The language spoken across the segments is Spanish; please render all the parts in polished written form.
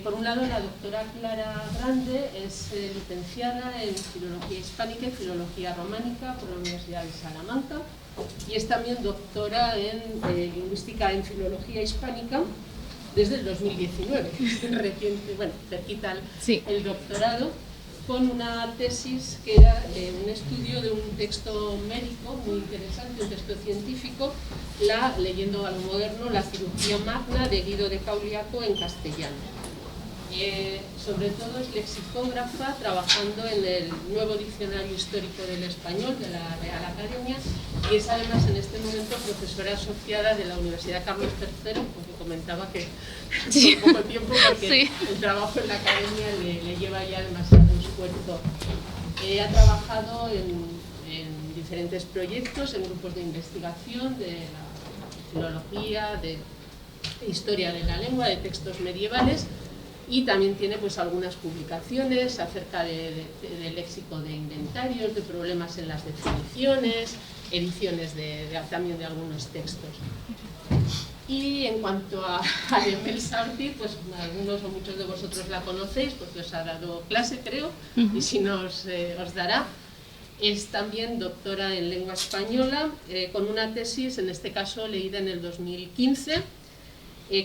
Por un lado, la doctora Clara Grande es licenciada en Filología Hispánica y Filología Románica por la Universidad de Salamanca y es también doctora en Lingüística en Filología Hispánica desde el 2019, reciente, bueno, cerquita el doctorado, con una tesis que era un estudio de un texto médico muy interesante, un texto científico, leyendo a lo moderno, la cirugía magna de Guido de Cauliaco en castellano. Sobre todo es lexicógrafa, trabajando en el nuevo diccionario histórico del español de la Real Academia, y es además en este momento profesora asociada de la Universidad Carlos III, porque comentaba que por poco tiempo, porque el trabajo en la academia le lleva ya demasiado esfuerzo. Ha trabajado en diferentes proyectos, en grupos de investigación de la filología, de historia de la lengua, de textos medievales, y también tiene pues algunas publicaciones acerca del léxico de inventarios, de problemas en las definiciones, ediciones también de algunos textos. Y en cuanto a Demelsa Ortiz, pues algunos o muchos de vosotros la conocéis porque os ha dado clase, creo, y si no os dará. Es también doctora en lengua española, con una tesis, en este caso leída en el 2015,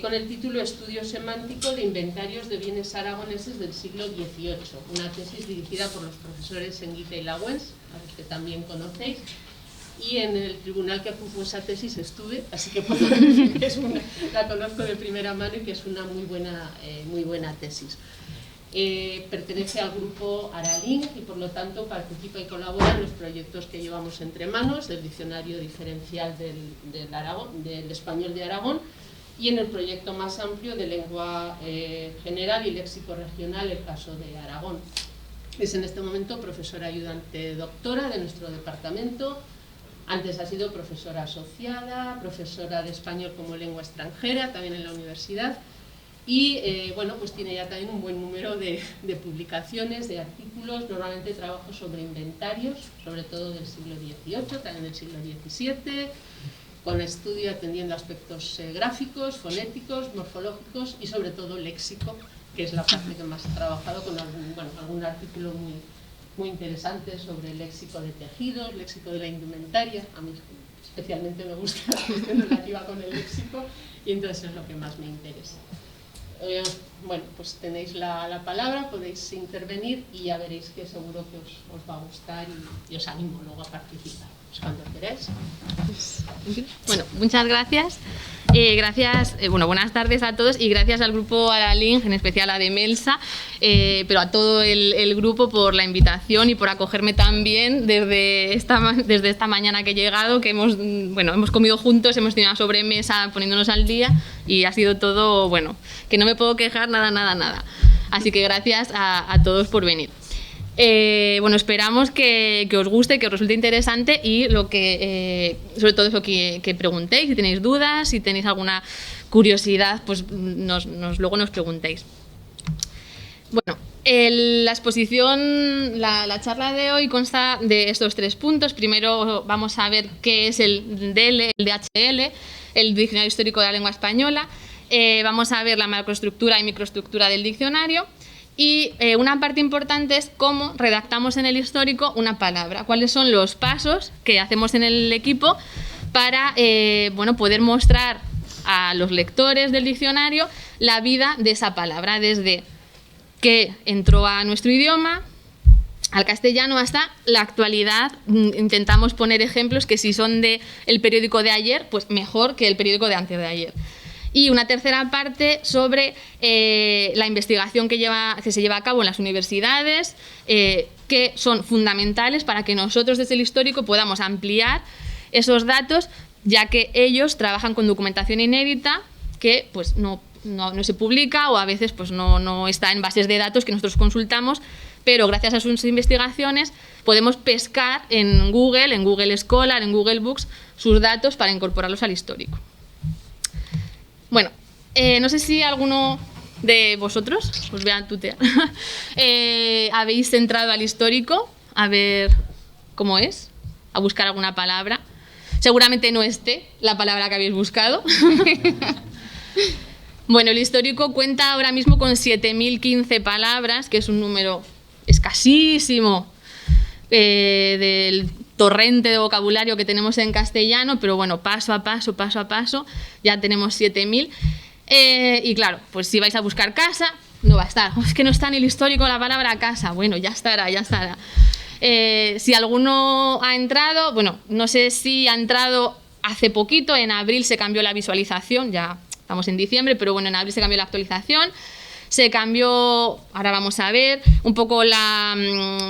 con el título Estudio semántico de inventarios de bienes aragoneses del siglo XVIII, una tesis dirigida por los profesores Enguita y Lawens, a los que también conocéis, y en el tribunal que juzgó esa tesis estuve, así que puedo decir que la conozco de primera mano y que es una muy buena tesis. Pertenece al grupo Aralink y por lo tanto participa y colabora en los proyectos que llevamos entre manos, del diccionario diferencial del español de Aragón, y en el proyecto más amplio de lengua general y léxico regional, el caso de Aragón. Es en este momento profesora ayudante doctora de nuestro departamento. Antes ha sido profesora asociada, profesora de español como lengua extranjera, también en la universidad. Y bueno, pues tiene ya también un buen número de publicaciones, de artículos. Normalmente trabajo sobre inventarios, sobre todo del siglo XVIII, también del siglo XVII, con estudio atendiendo aspectos gráficos, fonéticos, morfológicos y sobre todo léxico, que es la parte que más he trabajado, con algún artículo muy interesante sobre el léxico de tejidos, léxico de la indumentaria. A mí especialmente me gusta la cuestión relativa con el léxico y entonces es lo que más me interesa. Bueno, pues tenéis la palabra, podéis intervenir y ya veréis que seguro que os va a gustar y os animo luego a participar. Pues cuando queráis. Bueno, muchas gracias. Buenas tardes a todos y gracias al grupo Aralink, en especial a Demelsa, pero a todo el grupo por la invitación y por acogerme tan bien desde esta mañana que he llegado, que hemos comido juntos, hemos tenido una sobremesa poniéndonos al día y ha sido todo, que no me puedo quejar nada. Así que gracias a todos por venir. Esperamos que os guste, que os resulte interesante y sobre todo eso que preguntéis, si tenéis dudas, si tenéis alguna curiosidad, pues luego nos preguntéis. Bueno, la exposición, la charla de hoy consta de estos 3 puntos. Primero vamos a ver qué es el DHL, el Diccionario Histórico de la Lengua Española. Vamos a ver la macroestructura y microestructura del diccionario. Y una parte importante es cómo redactamos en el histórico una palabra, cuáles son los pasos que hacemos en el equipo para poder mostrar a los lectores del diccionario la vida de esa palabra, desde que entró a nuestro idioma, al castellano, hasta la actualidad. Intentamos poner ejemplos que si son del periódico de ayer, pues mejor que el periódico de antes de ayer. Y una tercera parte sobre la investigación que se lleva a cabo en las universidades, que son fundamentales para que nosotros desde el histórico podamos ampliar esos datos, ya que ellos trabajan con documentación inédita que pues, no se publica o a veces pues, no está en bases de datos que nosotros consultamos, pero gracias a sus investigaciones podemos pescar en Google Scholar, en Google Books, sus datos para incorporarlos al histórico. Bueno, no sé si alguno de vosotros, os voy a tutear, habéis entrado al histórico a ver cómo es, a buscar alguna palabra. Seguramente no esté la palabra que habéis buscado. Bueno, el histórico cuenta ahora mismo con 7.015 palabras, que es un número escasísimo del torrente de vocabulario que tenemos en castellano, pero bueno, paso a paso, ya tenemos 7.000. Y claro, pues si vais a buscar casa, no va a estar. Es que no está en el histórico la palabra casa. Bueno, ya estará. Si alguno ha entrado, bueno, no sé si ha entrado hace poquito, en abril se cambió la visualización, ya estamos en diciembre, pero bueno, en abril se cambió la actualización. Se cambió, ahora vamos a ver, un poco la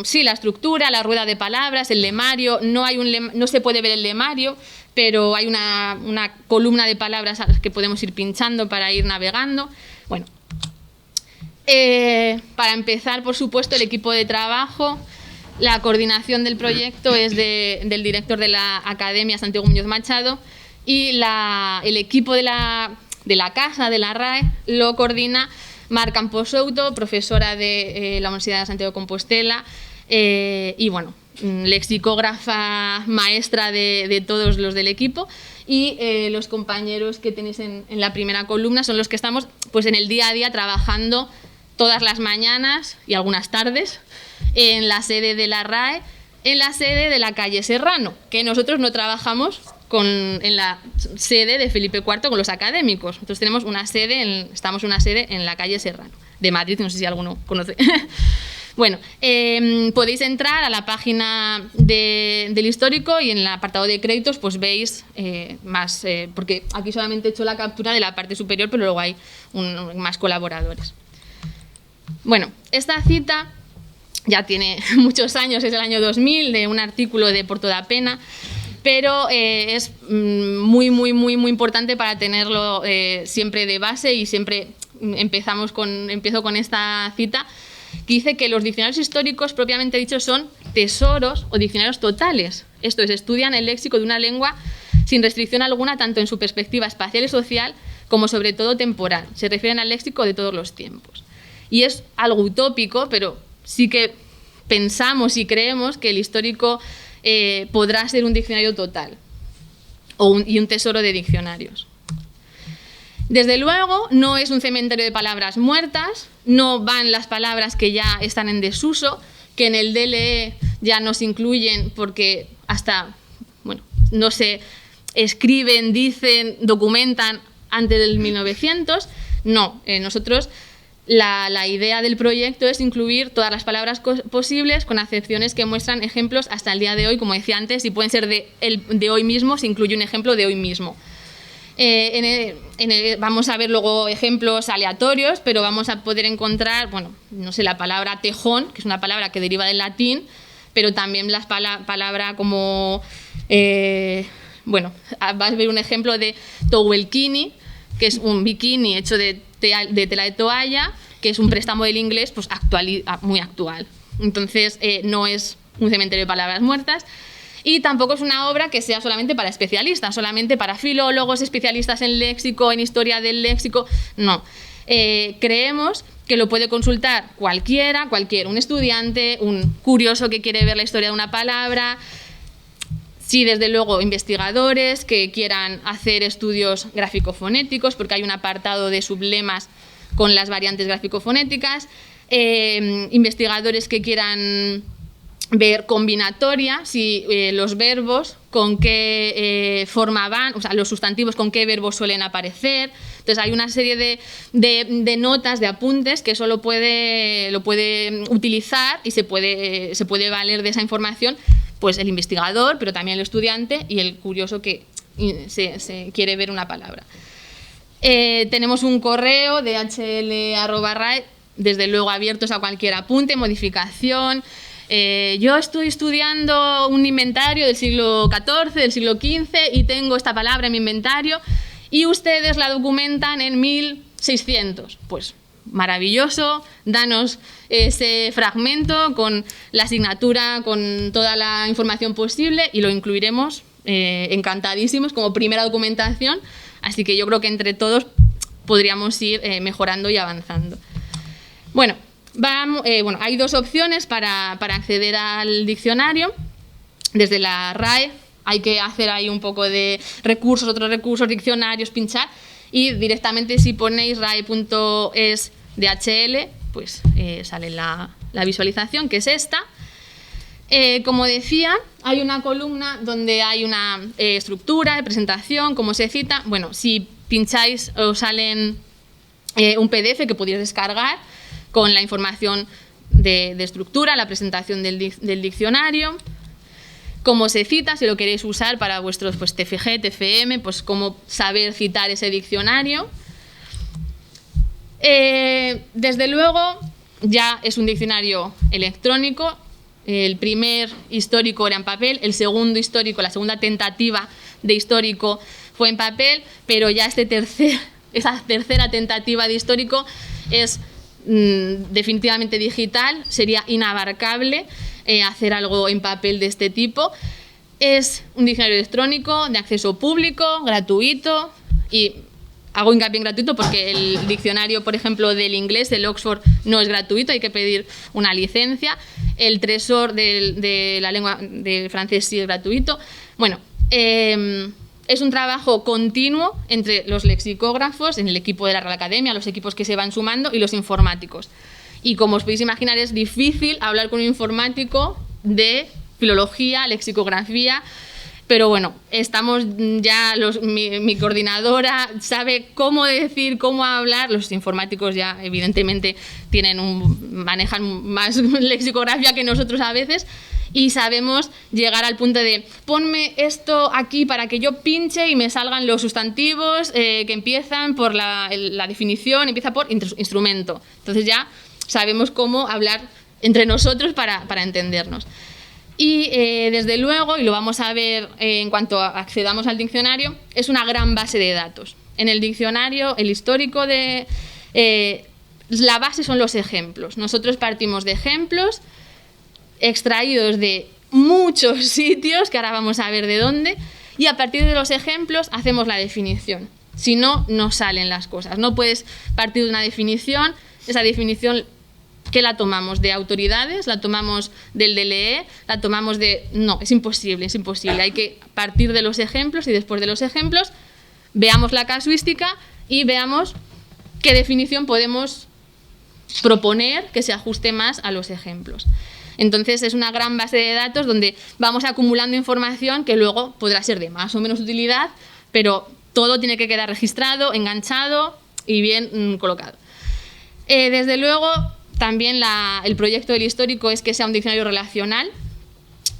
estructura, la rueda de palabras, el lemario. No se puede ver el lemario, pero hay una columna de palabras a las que podemos ir pinchando para ir navegando. Bueno, para empezar, por supuesto, el equipo de trabajo, la coordinación del proyecto es del director de la Academia, Santiago Muñoz Machado, y el equipo de la casa, de la RAE, lo coordina Mar Campos Souto, profesora de la Universidad de Santiago de Compostela, y bueno, lexicógrafa maestra de todos los del equipo, y los compañeros que tenéis en la primera columna son los que estamos pues en el día a día trabajando todas las mañanas y algunas tardes en la sede de la RAE, en la sede de la calle Serrano, que nosotros no trabajamos en la sede de Felipe IV con los académicos. Nosotros tenemos estamos una sede en la calle Serrano, de Madrid, no sé si alguno conoce. Bueno, podéis entrar a la página del histórico y en el apartado de créditos pues veis más, porque aquí solamente he hecho la captura de la parte superior, pero luego hay más colaboradores. Bueno, esta cita ya tiene muchos años, es del año 2000, de un artículo de Por toda pena, pero es muy importante para tenerlo siempre de base, y siempre empiezo con esta cita, que dice que los diccionarios históricos propiamente dichos son tesoros o diccionarios totales. Esto es, estudian el léxico de una lengua sin restricción alguna, tanto en su perspectiva espacial y social como sobre todo temporal. Se refieren al léxico de todos los tiempos. Y es algo utópico, pero sí que pensamos y creemos que el histórico podrá ser un diccionario total y un tesoro de diccionarios. Desde luego, no es un cementerio de palabras muertas, no van las palabras que ya están en desuso, que en el DLE ya no se incluyen porque no se escriben, dicen, documentan antes del 1900. No, nosotros la idea del proyecto es incluir todas las palabras posibles, con acepciones que muestran ejemplos hasta el día de hoy, como decía antes, y pueden ser de hoy mismo, se incluye un ejemplo de hoy mismo. Vamos a ver luego ejemplos aleatorios, pero vamos a poder encontrar, la palabra tejón, que es una palabra que deriva del latín, pero también las palabras como, vas a ver un ejemplo de towelkini, que es un bikini hecho de tela de toalla, que es un préstamo del inglés pues muy actual. Entonces, no es un cementerio de palabras muertas. Y tampoco es una obra que sea solamente para especialistas, solamente para filólogos, especialistas en léxico, en historia del léxico. No. Creemos que lo puede consultar cualquiera, un estudiante, un curioso que quiere ver la historia de una palabra. Sí, desde luego, investigadores que quieran hacer estudios gráfico-fonéticos, porque hay un apartado de sublemas con las variantes gráfico-fonéticas. Investigadores que quieran ver combinatoria, si los verbos con qué forma van, o sea, los sustantivos con qué verbos suelen aparecer. Entonces hay una serie de notas, de apuntes que eso lo puede utilizar y se puede valer de esa información pues el investigador, pero también el estudiante y el curioso que se quiere ver una palabra. Tenemos un correo de hl@rae, desde luego abiertos a cualquier apunte, modificación. Yo estoy estudiando un inventario del siglo XIV, del siglo XV y tengo esta palabra en mi inventario y ustedes la documentan en 1600. Pues maravilloso, danos ese fragmento con la asignatura, con toda la información posible y lo incluiremos encantadísimos como primera documentación. Así que yo creo que entre todos podríamos ir mejorando y avanzando. Bueno, hay dos opciones para acceder al diccionario. Desde la RAE hay que hacer ahí un poco de recursos, otros recursos, diccionarios, pinchar. y directamente si ponéis rae.es DHL, pues sale la visualización, que es esta. Como decía, hay una columna donde hay una estructura de presentación, cómo se cita. Bueno, si pincháis os salen un PDF que podéis descargar con la información de estructura, la presentación del diccionario, cómo se cita, si lo queréis usar para vuestros pues, TFG, TFM, pues cómo saber citar ese diccionario. Desde luego, ya es un diccionario electrónico. El primer histórico era en papel, el segundo histórico, la segunda tentativa de histórico fue en papel, pero ya esa tercera tentativa de histórico es definitivamente digital. Sería inabarcable hacer algo en papel de este tipo. Es un diccionario electrónico de acceso público, gratuito, y hago hincapié en gratuito porque el diccionario, por ejemplo, del inglés, del Oxford, no es gratuito, hay que pedir una licencia. El Tresor de la lengua del francés sí es gratuito. Bueno, es un trabajo continuo entre los lexicógrafos, en el equipo de la Real Academia, los equipos que se van sumando, y los informáticos. Y como os podéis imaginar, es difícil hablar con un informático de filología, lexicografía, pero bueno, estamos ya, mi coordinadora sabe cómo decir, cómo hablar. Los informáticos ya evidentemente manejan más lexicografía que nosotros a veces, y sabemos llegar al punto de ponme esto aquí para que yo pinche y me salgan los sustantivos que empiezan por la definición, empieza por instrumento. Entonces ya sabemos cómo hablar entre nosotros para entendernos. Y desde luego, y lo vamos a ver en cuanto accedamos al diccionario, es una gran base de datos. En el diccionario, el histórico la base son los ejemplos. Nosotros partimos de ejemplos extraídos de muchos sitios, que ahora vamos a ver de dónde, y a partir de los ejemplos hacemos la definición. Si no, no salen las cosas. No puedes partir de una definición, esa definición, ¿qué la tomamos? ¿De autoridades? ¿La tomamos del DLE? ¿La tomamos de...? No, es imposible, es imposible. Hay que partir de los ejemplos, y después de los ejemplos veamos la casuística y veamos qué definición podemos proponer que se ajuste más a los ejemplos. Entonces es una gran base de datos donde vamos acumulando información que luego podrá ser de más o menos utilidad, pero todo tiene que quedar registrado, enganchado y bien colocado. Desde luego, también el proyecto del histórico es que sea un diccionario relacional.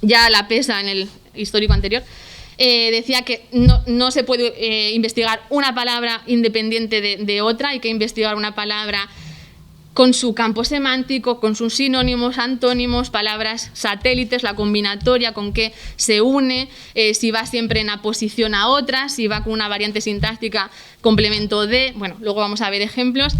Ya la PESA, en el histórico anterior, decía que no se puede investigar una palabra independiente de otra, hay que investigar una palabra con su campo semántico, con sus sinónimos, antónimos, palabras satélites, la combinatoria, con qué se une, si va siempre en aposición a otras, si va con una variante sintáctica, complemento de... Bueno, luego vamos a ver ejemplos.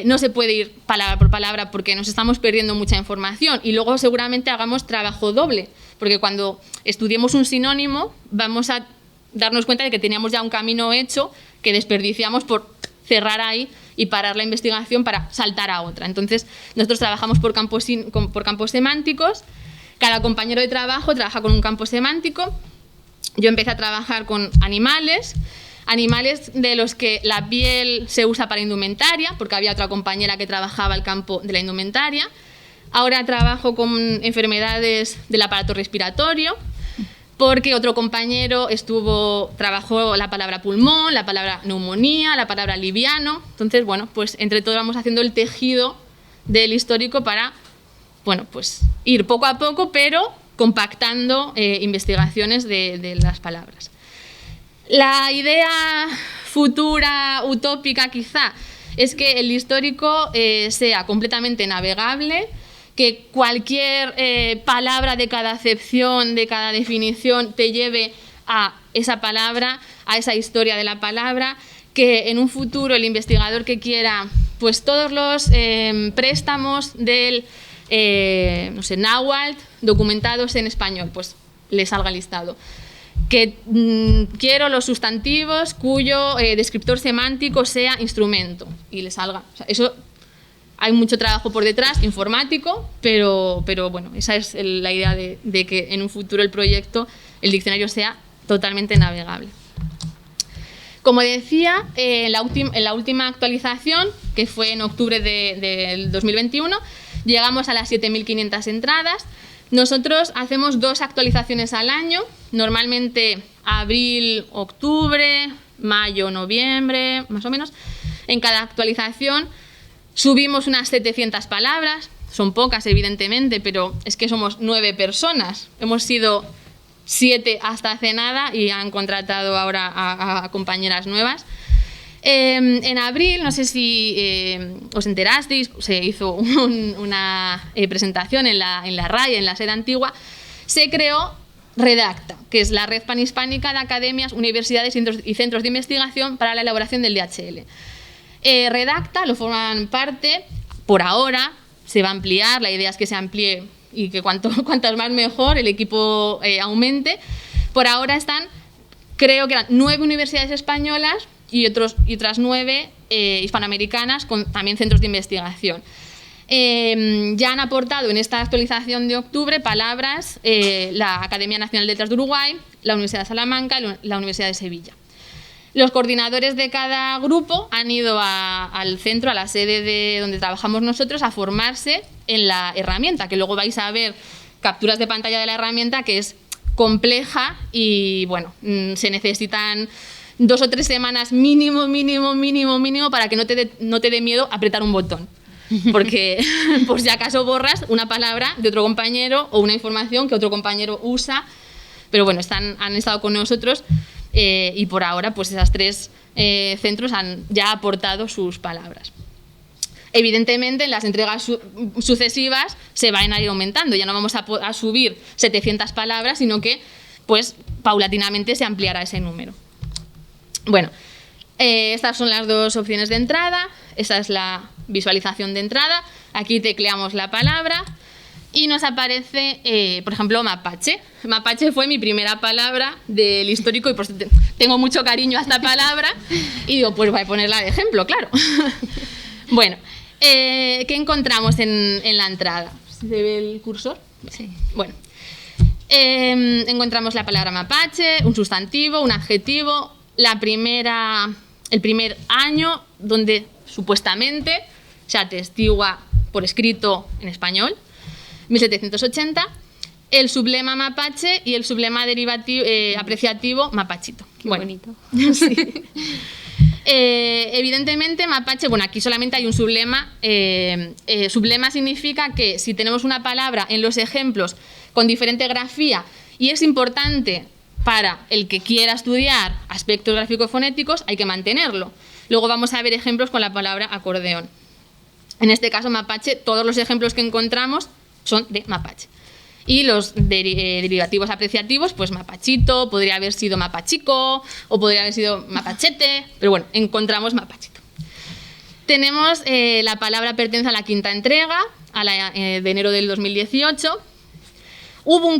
No se puede ir palabra por palabra porque nos estamos perdiendo mucha información, y luego seguramente hagamos trabajo doble, porque cuando estudiemos un sinónimo vamos a darnos cuenta de que teníamos ya un camino hecho que desperdiciamos por cerrar ahí y parar la investigación para saltar a otra. Entonces, nosotros trabajamos por campos semánticos. Cada compañero de trabajo trabaja con un campo semántico. Yo empecé a trabajar con animales de los que la piel se usa para indumentaria, porque había otra compañera que trabajaba el campo de la indumentaria. Ahora trabajo con enfermedades del aparato respiratorio, porque otro compañero trabajó la palabra pulmón, la palabra neumonía, la palabra liviano. Entonces, bueno, pues entre todos vamos haciendo el tejido del histórico para, bueno, pues ir poco a poco, pero compactando investigaciones de las palabras. La idea futura, utópica quizá, es que el histórico sea completamente navegable, que cualquier palabra de cada acepción, de cada definición, te lleve a esa palabra, a esa historia de la palabra, que en un futuro el investigador que quiera, pues todos los préstamos del náhuatl documentados en español, pues le salga listado. Que quiero los sustantivos cuyo descriptor semántico sea instrumento, y le salga. O sea, eso hay mucho trabajo por detrás, informático, pero bueno, esa es la idea de que en un futuro el proyecto, el diccionario, sea totalmente navegable. Como decía, en la última actualización, que fue en octubre del 2021, llegamos a las 7.500 entradas. Nosotros hacemos 2 actualizaciones al año, normalmente abril, octubre, mayo, noviembre, más o menos. En cada actualización subimos unas 700 palabras, son pocas evidentemente, pero es que somos 9 personas. Hemos sido 7 hasta hace nada y han contratado ahora a compañeras nuevas. En abril, no sé si os enterasteis, se hizo una presentación en la RAI, en la sede antigua, se creó Redacta, que es la red panhispánica de academias, universidades y centros de investigación para la elaboración del DHL. Redacta lo forman parte, por ahora, se va a ampliar, la idea es que se amplíe y que cuantas más mejor, el equipo aumente. Por ahora están, creo que eran 9 universidades españolas y otras 9 hispanoamericanas con también centros de investigación. Ya han aportado en esta actualización de octubre palabras la Academia Nacional de Letras de Uruguay, la Universidad de Salamanca y la Universidad de Sevilla. Los coordinadores de cada grupo han ido al centro, a la sede de donde trabajamos nosotros, a formarse en la herramienta, que luego vais a ver capturas de pantalla de la herramienta, que es compleja y bueno, se necesitan 2 o 3 semanas mínimo para que no te dé miedo apretar un botón. Porque por si acaso borras una palabra de otro compañero o una información que otro compañero usa. Pero bueno, han estado con nosotros y por ahora pues esas 3 centros han ya aportado sus palabras. Evidentemente en las entregas sucesivas se van a ir aumentando, ya no vamos a subir 700 palabras, sino que pues paulatinamente se ampliará ese número. Bueno, estas son las 2 opciones de entrada, esa es la visualización de entrada, aquí tecleamos la palabra y nos aparece, por ejemplo, mapache. Mapache fue mi primera palabra del histórico y pues tengo mucho cariño a esta palabra y digo, pues voy a ponerla de ejemplo, claro. Bueno, ¿qué encontramos en la entrada? ¿Se ve el cursor? Sí. Bueno, encontramos la palabra mapache, un sustantivo, un adjetivo, el primer año donde supuestamente se atestigua por escrito en español, 1780, el sublema mapache y el sublema derivativo apreciativo mapachito. Qué bonito. Sí. Evidentemente mapache, bueno, aquí solamente hay un sublema. Sublema significa que si tenemos una palabra en los ejemplos con diferente grafía y es importante para el que quiera estudiar aspectos gráfico-fonéticos, hay que mantenerlo. Luego vamos a ver ejemplos con la palabra acordeón. En este caso, mapache, todos los ejemplos que encontramos son de mapache. Y los derivativos apreciativos, pues mapachito, podría haber sido mapachico o podría haber sido mapachete, pero bueno, encontramos mapachito. Tenemos la palabra pertenece a la 5ª entrega, de enero del 2018. Hubo un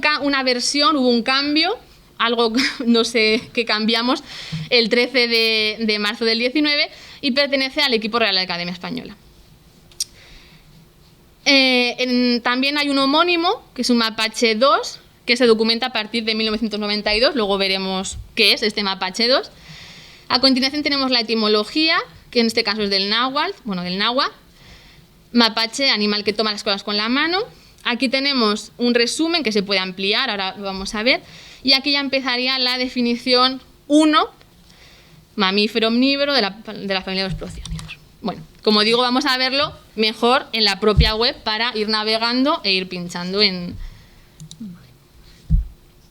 cambio, algo no sé qué cambiamos, el 13 de marzo del 19 y pertenece al equipo real de la Academia Española. También hay un homónimo, que es un mapache 2, que se documenta a partir de 1992, luego veremos qué es este mapache 2. A continuación tenemos la etimología, que en este caso es del náhuatl, mapache, animal que toma las cosas con la mano. Aquí tenemos un resumen que se puede ampliar, ahora lo vamos a ver, y aquí ya empezaría la definición 1, mamífero omnívoro de la familia de los prociónidos. Bueno, como digo, vamos a verlo mejor en la propia web para ir navegando e ir pinchando en...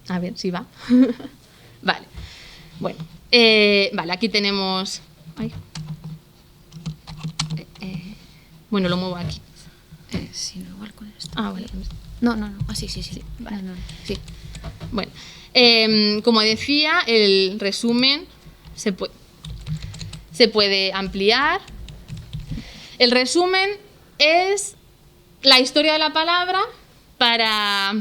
A ver si va. Vale. Bueno, vale, aquí tenemos... Ay. Bueno, lo muevo aquí. Sí, no, igual con esto. Ah, vale. No. Ah, sí. Vale. No. Sí. Bueno, como decía, el resumen se puede ampliar. El resumen es la historia de la palabra para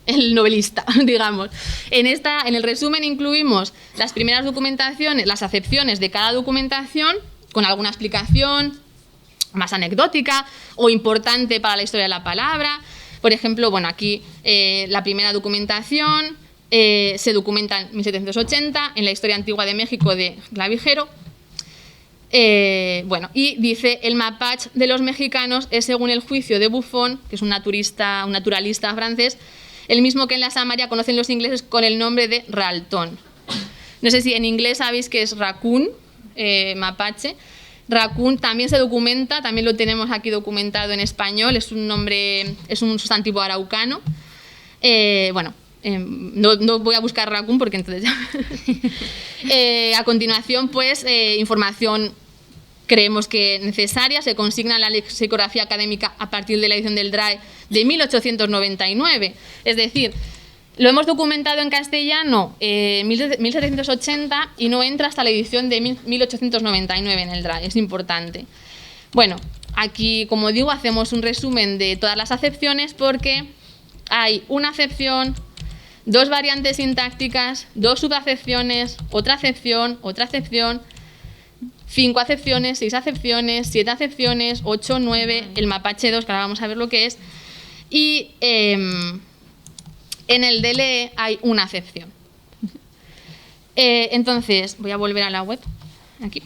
el novelista, digamos. En el resumen incluimos las primeras documentaciones, las acepciones de cada documentación, con alguna explicación más anecdótica o importante para la historia de la palabra. Por ejemplo, bueno, aquí la primera documentación se documenta en 1780 en la Historia Antigua de México de Clavijero. Bueno, y dice: el mapache de los mexicanos es, según el juicio de Buffon, que es un naturalista francés, el mismo que en la Samaria conocen los ingleses con el nombre de raltón. No sé si en inglés sabéis que es raccoon, mapache. Raccoon también se documenta, también lo tenemos aquí documentado en español, es un nombre, es un sustantivo araucano. Bueno, no voy a buscar raccoon porque entonces ya... a continuación, pues, información creemos que necesaria, se consigna en la lexicografía académica a partir de la edición del DRAE de 1899. Es decir, lo hemos documentado en castellano en 1780 y no entra hasta la edición de 1899 en el DRAE, es importante. Bueno, aquí, como digo, hacemos un resumen de todas las acepciones porque hay una acepción, 2 variantes sintácticas, 2 subacepciones, otra acepción, 5 acepciones, 6 acepciones, 7 acepciones, 8, 9, el mapache 2, que ahora vamos a ver lo que es, y en el DLE hay una acepción. Entonces, voy a volver a la web, aquí.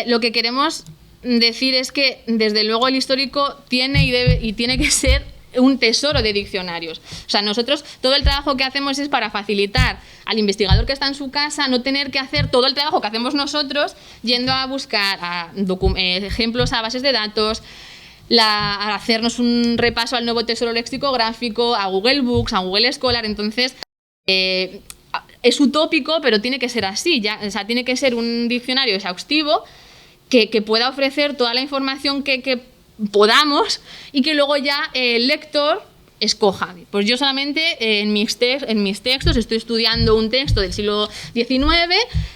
Lo que queremos decir es que, desde luego, el histórico tiene y tiene que ser un tesoro de diccionarios. O sea, nosotros todo el trabajo que hacemos es para facilitar al investigador que está en su casa no tener que hacer todo el trabajo que hacemos nosotros yendo a buscar ejemplos a bases de datos, a hacernos un repaso al nuevo tesoro lexicográfico, a Google Books, a Google Scholar. Entonces, es utópico, pero tiene que ser así. O sea, tiene que ser un diccionario exhaustivo que pueda ofrecer toda la información que podamos y que luego ya el lector escoja. Pues yo solamente en mis textos estoy estudiando un texto del siglo XIX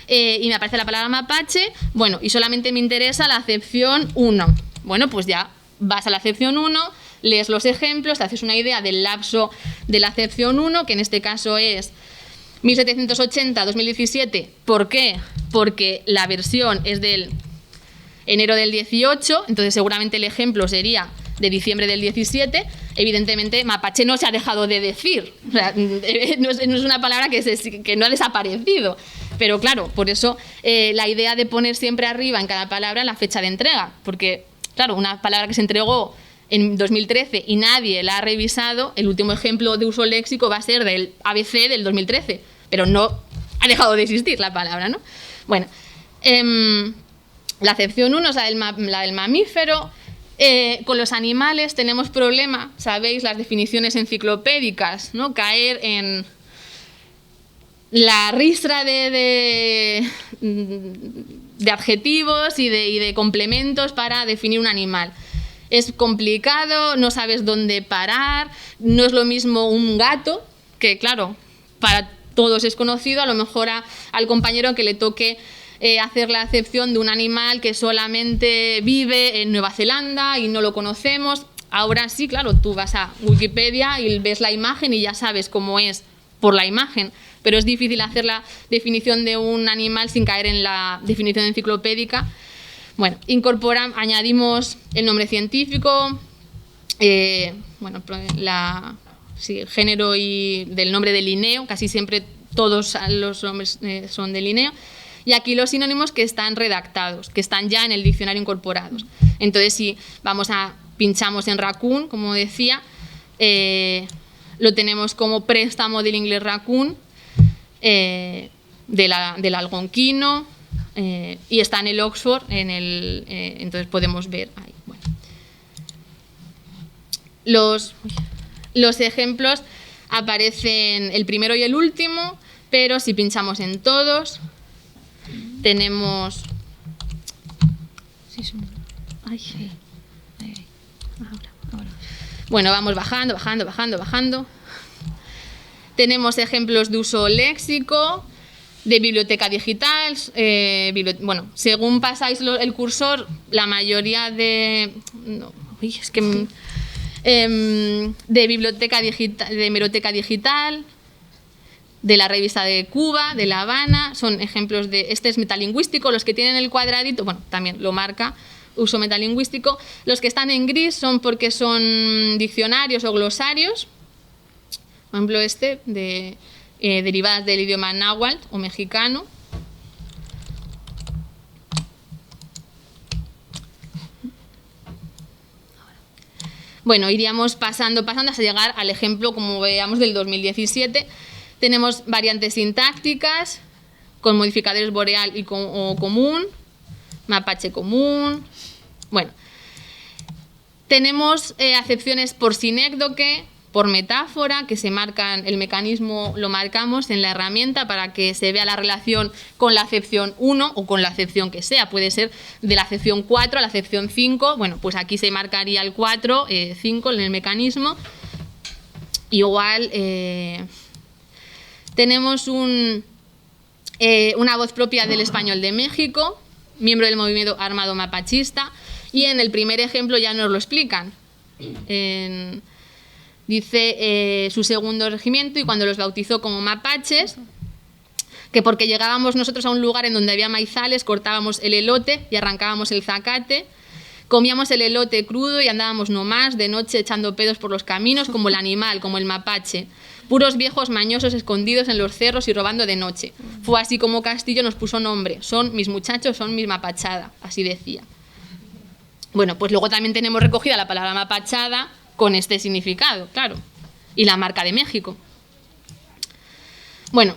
y me aparece la palabra mapache, bueno, y solamente me interesa la acepción 1. Bueno, pues ya vas a la acepción 1, lees los ejemplos, te haces una idea del lapso de la acepción 1, que en este caso es 1780-2017. ¿Por qué? Porque la versión es del enero del 18, entonces seguramente el ejemplo sería de diciembre del 17. Evidentemente, mapache no se ha dejado de decir, o sea, no es una palabra que no ha desaparecido, pero claro, por eso la idea de poner siempre arriba en cada palabra la fecha de entrega, porque claro, una palabra que se entregó en 2013 y nadie la ha revisado, el último ejemplo de uso léxico va a ser del ABC del 2013, pero no ha dejado de existir la palabra, ¿no? Bueno, la acepción 1 es la del mamífero. Con los animales tenemos problema, sabéis, las definiciones enciclopédicas, ¿no? Caer en la ristra de adjetivos y de complementos para definir un animal. Es complicado, no sabes dónde parar, no es lo mismo un gato, que claro, para todos es conocido, a lo mejor al compañero que le toque hacer la acepción de un animal que solamente vive en Nueva Zelanda y no lo conocemos. Ahora sí, claro, tú vas a Wikipedia y ves la imagen y ya sabes cómo es por la imagen, pero es difícil hacer la definición de un animal sin caer en la definición enciclopédica. Bueno, añadimos el nombre científico, bueno, el género y del nombre de Linneo, casi siempre todos los nombres son de Linneo. Y aquí los sinónimos que están redactados, que están ya en el diccionario incorporados. Entonces, si pinchamos en raccoon, como decía, lo tenemos como préstamo del inglés raccoon, del algonquino, y está en el Oxford, entonces podemos ver ahí. Bueno. Los ejemplos aparecen el primero y el último, pero si pinchamos en todos, tenemos... Sí, son... Ay, sí. Ahora. Bueno, vamos bajando. Tenemos ejemplos de uso léxico, de biblioteca digital. Bueno, según pasáis el cursor, la mayoría de... de biblioteca digital, de hemeroteca digital, de la revista de Cuba, de La Habana, son ejemplos de... Este es metalingüístico, los que tienen el cuadradito, bueno, también lo marca, uso metalingüístico. Los que están en gris son porque son diccionarios o glosarios. Por ejemplo, este derivadas del idioma náhuatl o mexicano. Bueno, iríamos pasando hasta llegar al ejemplo, como veíamos, del 2017. Tenemos variantes sintácticas con modificadores boreal o común, mapache común. Bueno, tenemos acepciones por sinécdoque, por metáfora, que se marcan, el mecanismo lo marcamos en la herramienta para que se vea la relación con la acepción 1 o con la acepción que sea. Puede ser de la acepción 4 a la acepción 5. Bueno, pues aquí se marcaría el 4, 5 en el mecanismo. Igual tenemos una voz propia del español de México, miembro del movimiento armado mapachista, y en el primer ejemplo ya nos lo explican. Dice su segundo regimiento, y cuando los bautizó como mapaches, que porque llegábamos nosotros a un lugar en donde había maizales, cortábamos el elote y arrancábamos el zacate, comíamos el elote crudo y andábamos nomás de noche echando pedos por los caminos como el animal, como el mapache, puros viejos mañosos escondidos en los cerros y robando de noche. Fue así como Castillo nos puso nombre, son mis muchachos, son mi mapachada, así decía. Bueno, pues luego también tenemos recogida la palabra mapachada con este significado, claro, y la marca de México. Bueno,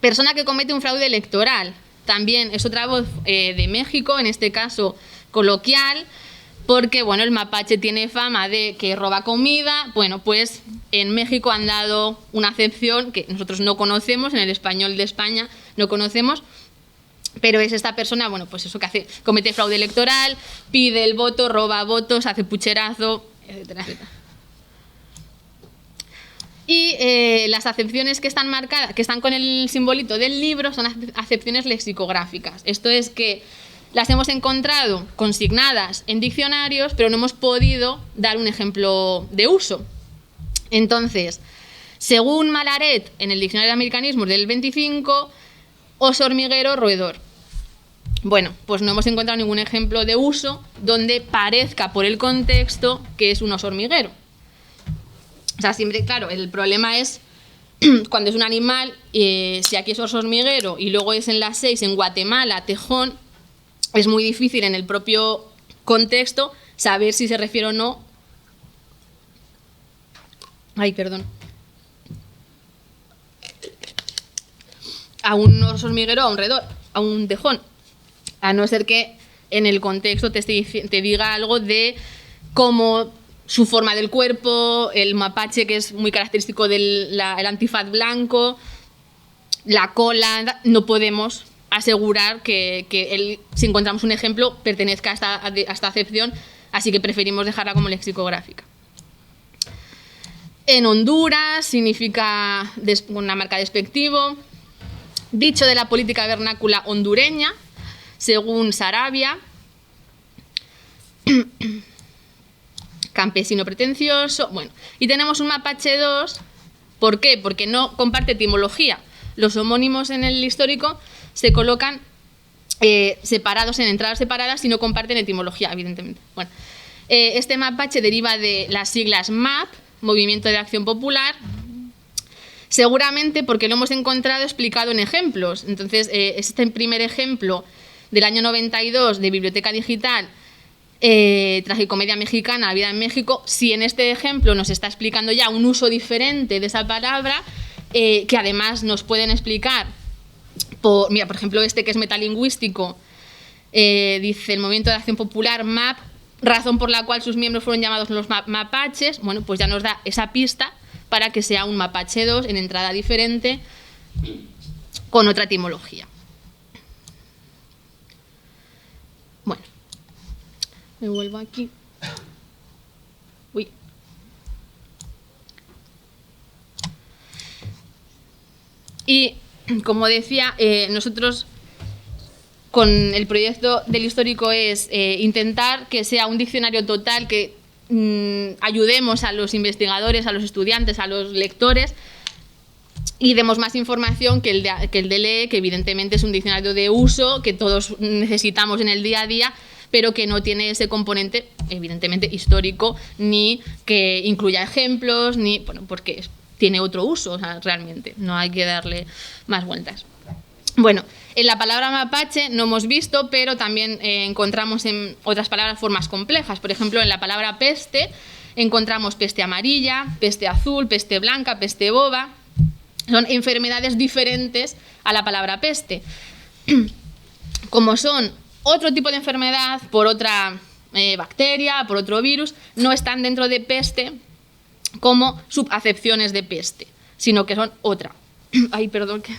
persona que comete un fraude electoral, también es otra voz de México, en este caso coloquial, porque bueno, el mapache tiene fama de que roba comida. Bueno, pues en México han dado una acepción que nosotros no conocemos, en el español de España no conocemos, pero es esta persona, bueno, pues eso que hace, comete fraude electoral, pide el voto, roba votos, hace pucherazo, etcétera, etcétera. Y las acepciones que están marcadas, que están con el simbolito del libro, son acepciones lexicográficas. Esto es que las hemos encontrado consignadas en diccionarios, pero no hemos podido dar un ejemplo de uso. Entonces, según Malaret, en el Diccionario de Americanismos del 25, oso hormiguero, roedor. Bueno, pues no hemos encontrado ningún ejemplo de uso donde parezca por el contexto que es un oso hormiguero. O sea, siempre, claro, el problema es cuando es un animal, si aquí es oso hormiguero y luego es en las 6 en Guatemala, tejón, es muy difícil en el propio contexto saber si se refiere o no. Ay, perdón. A un oso hormiguero, a un roedor, a un tejón. A no ser que en el contexto te diga algo de cómo su forma del cuerpo, el mapache, que es muy característico del el antifaz blanco, la cola. No podemos asegurar que él, si encontramos un ejemplo, pertenezca a esta acepción, así que preferimos dejarla como lexicográfica. En Honduras significa una marca despectivo. Dicho de la política vernácula hondureña, según Sarabia. Campesino pretencioso. Bueno, y tenemos un mapache 2. ¿Por qué? Porque no comparte etimología. Los homónimos en el histórico se colocan separados, en entradas separadas, y no comparten etimología, evidentemente. Bueno, este mapache deriva de las siglas MAP, Movimiento de Acción Popular, seguramente porque lo hemos encontrado explicado en ejemplos. Entonces, este primer ejemplo del año 92 de Biblioteca Digital, Tragicomedia Mexicana, La vida en México, si en este ejemplo nos está explicando ya un uso diferente de esa palabra, que además nos pueden explicar, mira, por ejemplo, este que es metalingüístico, dice el Movimiento de Acción Popular, MAP, razón por la cual sus miembros fueron llamados los mapaches. Bueno, pues ya nos da esa pista para que sea un mapache 2 en entrada diferente con otra etimología. Bueno, me vuelvo aquí. Uy. Y como decía, nosotros con el proyecto del histórico es intentar que sea un diccionario total, que ayudemos a los investigadores, a los estudiantes, a los lectores, y demos más información que el de LEE, que evidentemente es un diccionario de uso que todos necesitamos en el día a día, pero que no tiene ese componente evidentemente histórico, ni que incluya ejemplos, ni, bueno, porque tiene otro uso, o sea, realmente, no hay que darle más vueltas. Bueno, en la palabra mapache no hemos visto, pero también encontramos en otras palabras formas complejas. Por ejemplo, en la palabra peste encontramos peste amarilla, peste azul, peste blanca, peste boba. Son enfermedades diferentes a la palabra peste. Como son otro tipo de enfermedad por otra bacteria, por otro virus, no están dentro de peste como subacepciones de peste, sino que son otra. Ay, perdón, que...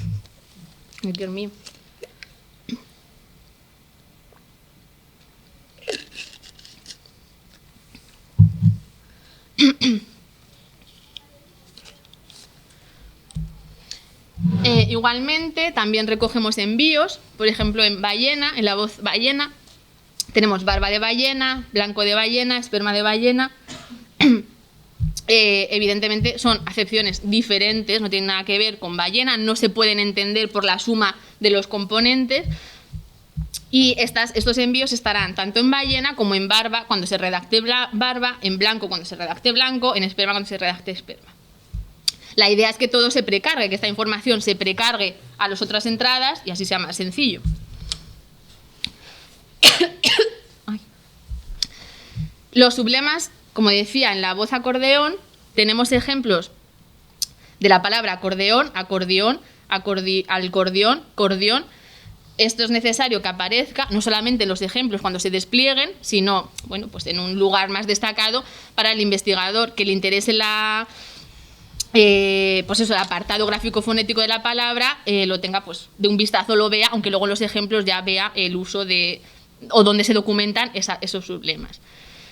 Ay, Dios mío. Igualmente, también recogemos envíos, por ejemplo, en ballena, en la voz ballena, tenemos barba de ballena, blanco de ballena, esperma de ballena. Evidentemente son acepciones diferentes, no tienen nada que ver con ballena, no se pueden entender por la suma de los componentes. Y estos envíos estarán tanto en ballena como en barba cuando se redacte barba, en blanco cuando se redacte blanco, en esperma cuando se redacte esperma. La idea es que todo se precargue, que esta información se precargue a las otras entradas y así sea más sencillo. Los sublemas, como decía, en la voz acordeón tenemos ejemplos de la palabra acordeón, acordeón, alcordión, cordión. Esto es necesario que aparezca no solamente en los ejemplos cuando se desplieguen, sino bueno, pues en un lugar más destacado para el investigador que le interese pues eso, el apartado gráfico fonético de la palabra, lo tenga pues de un vistazo, lo vea, aunque luego en los ejemplos ya vea el uso de o dónde se documentan esos sublemas.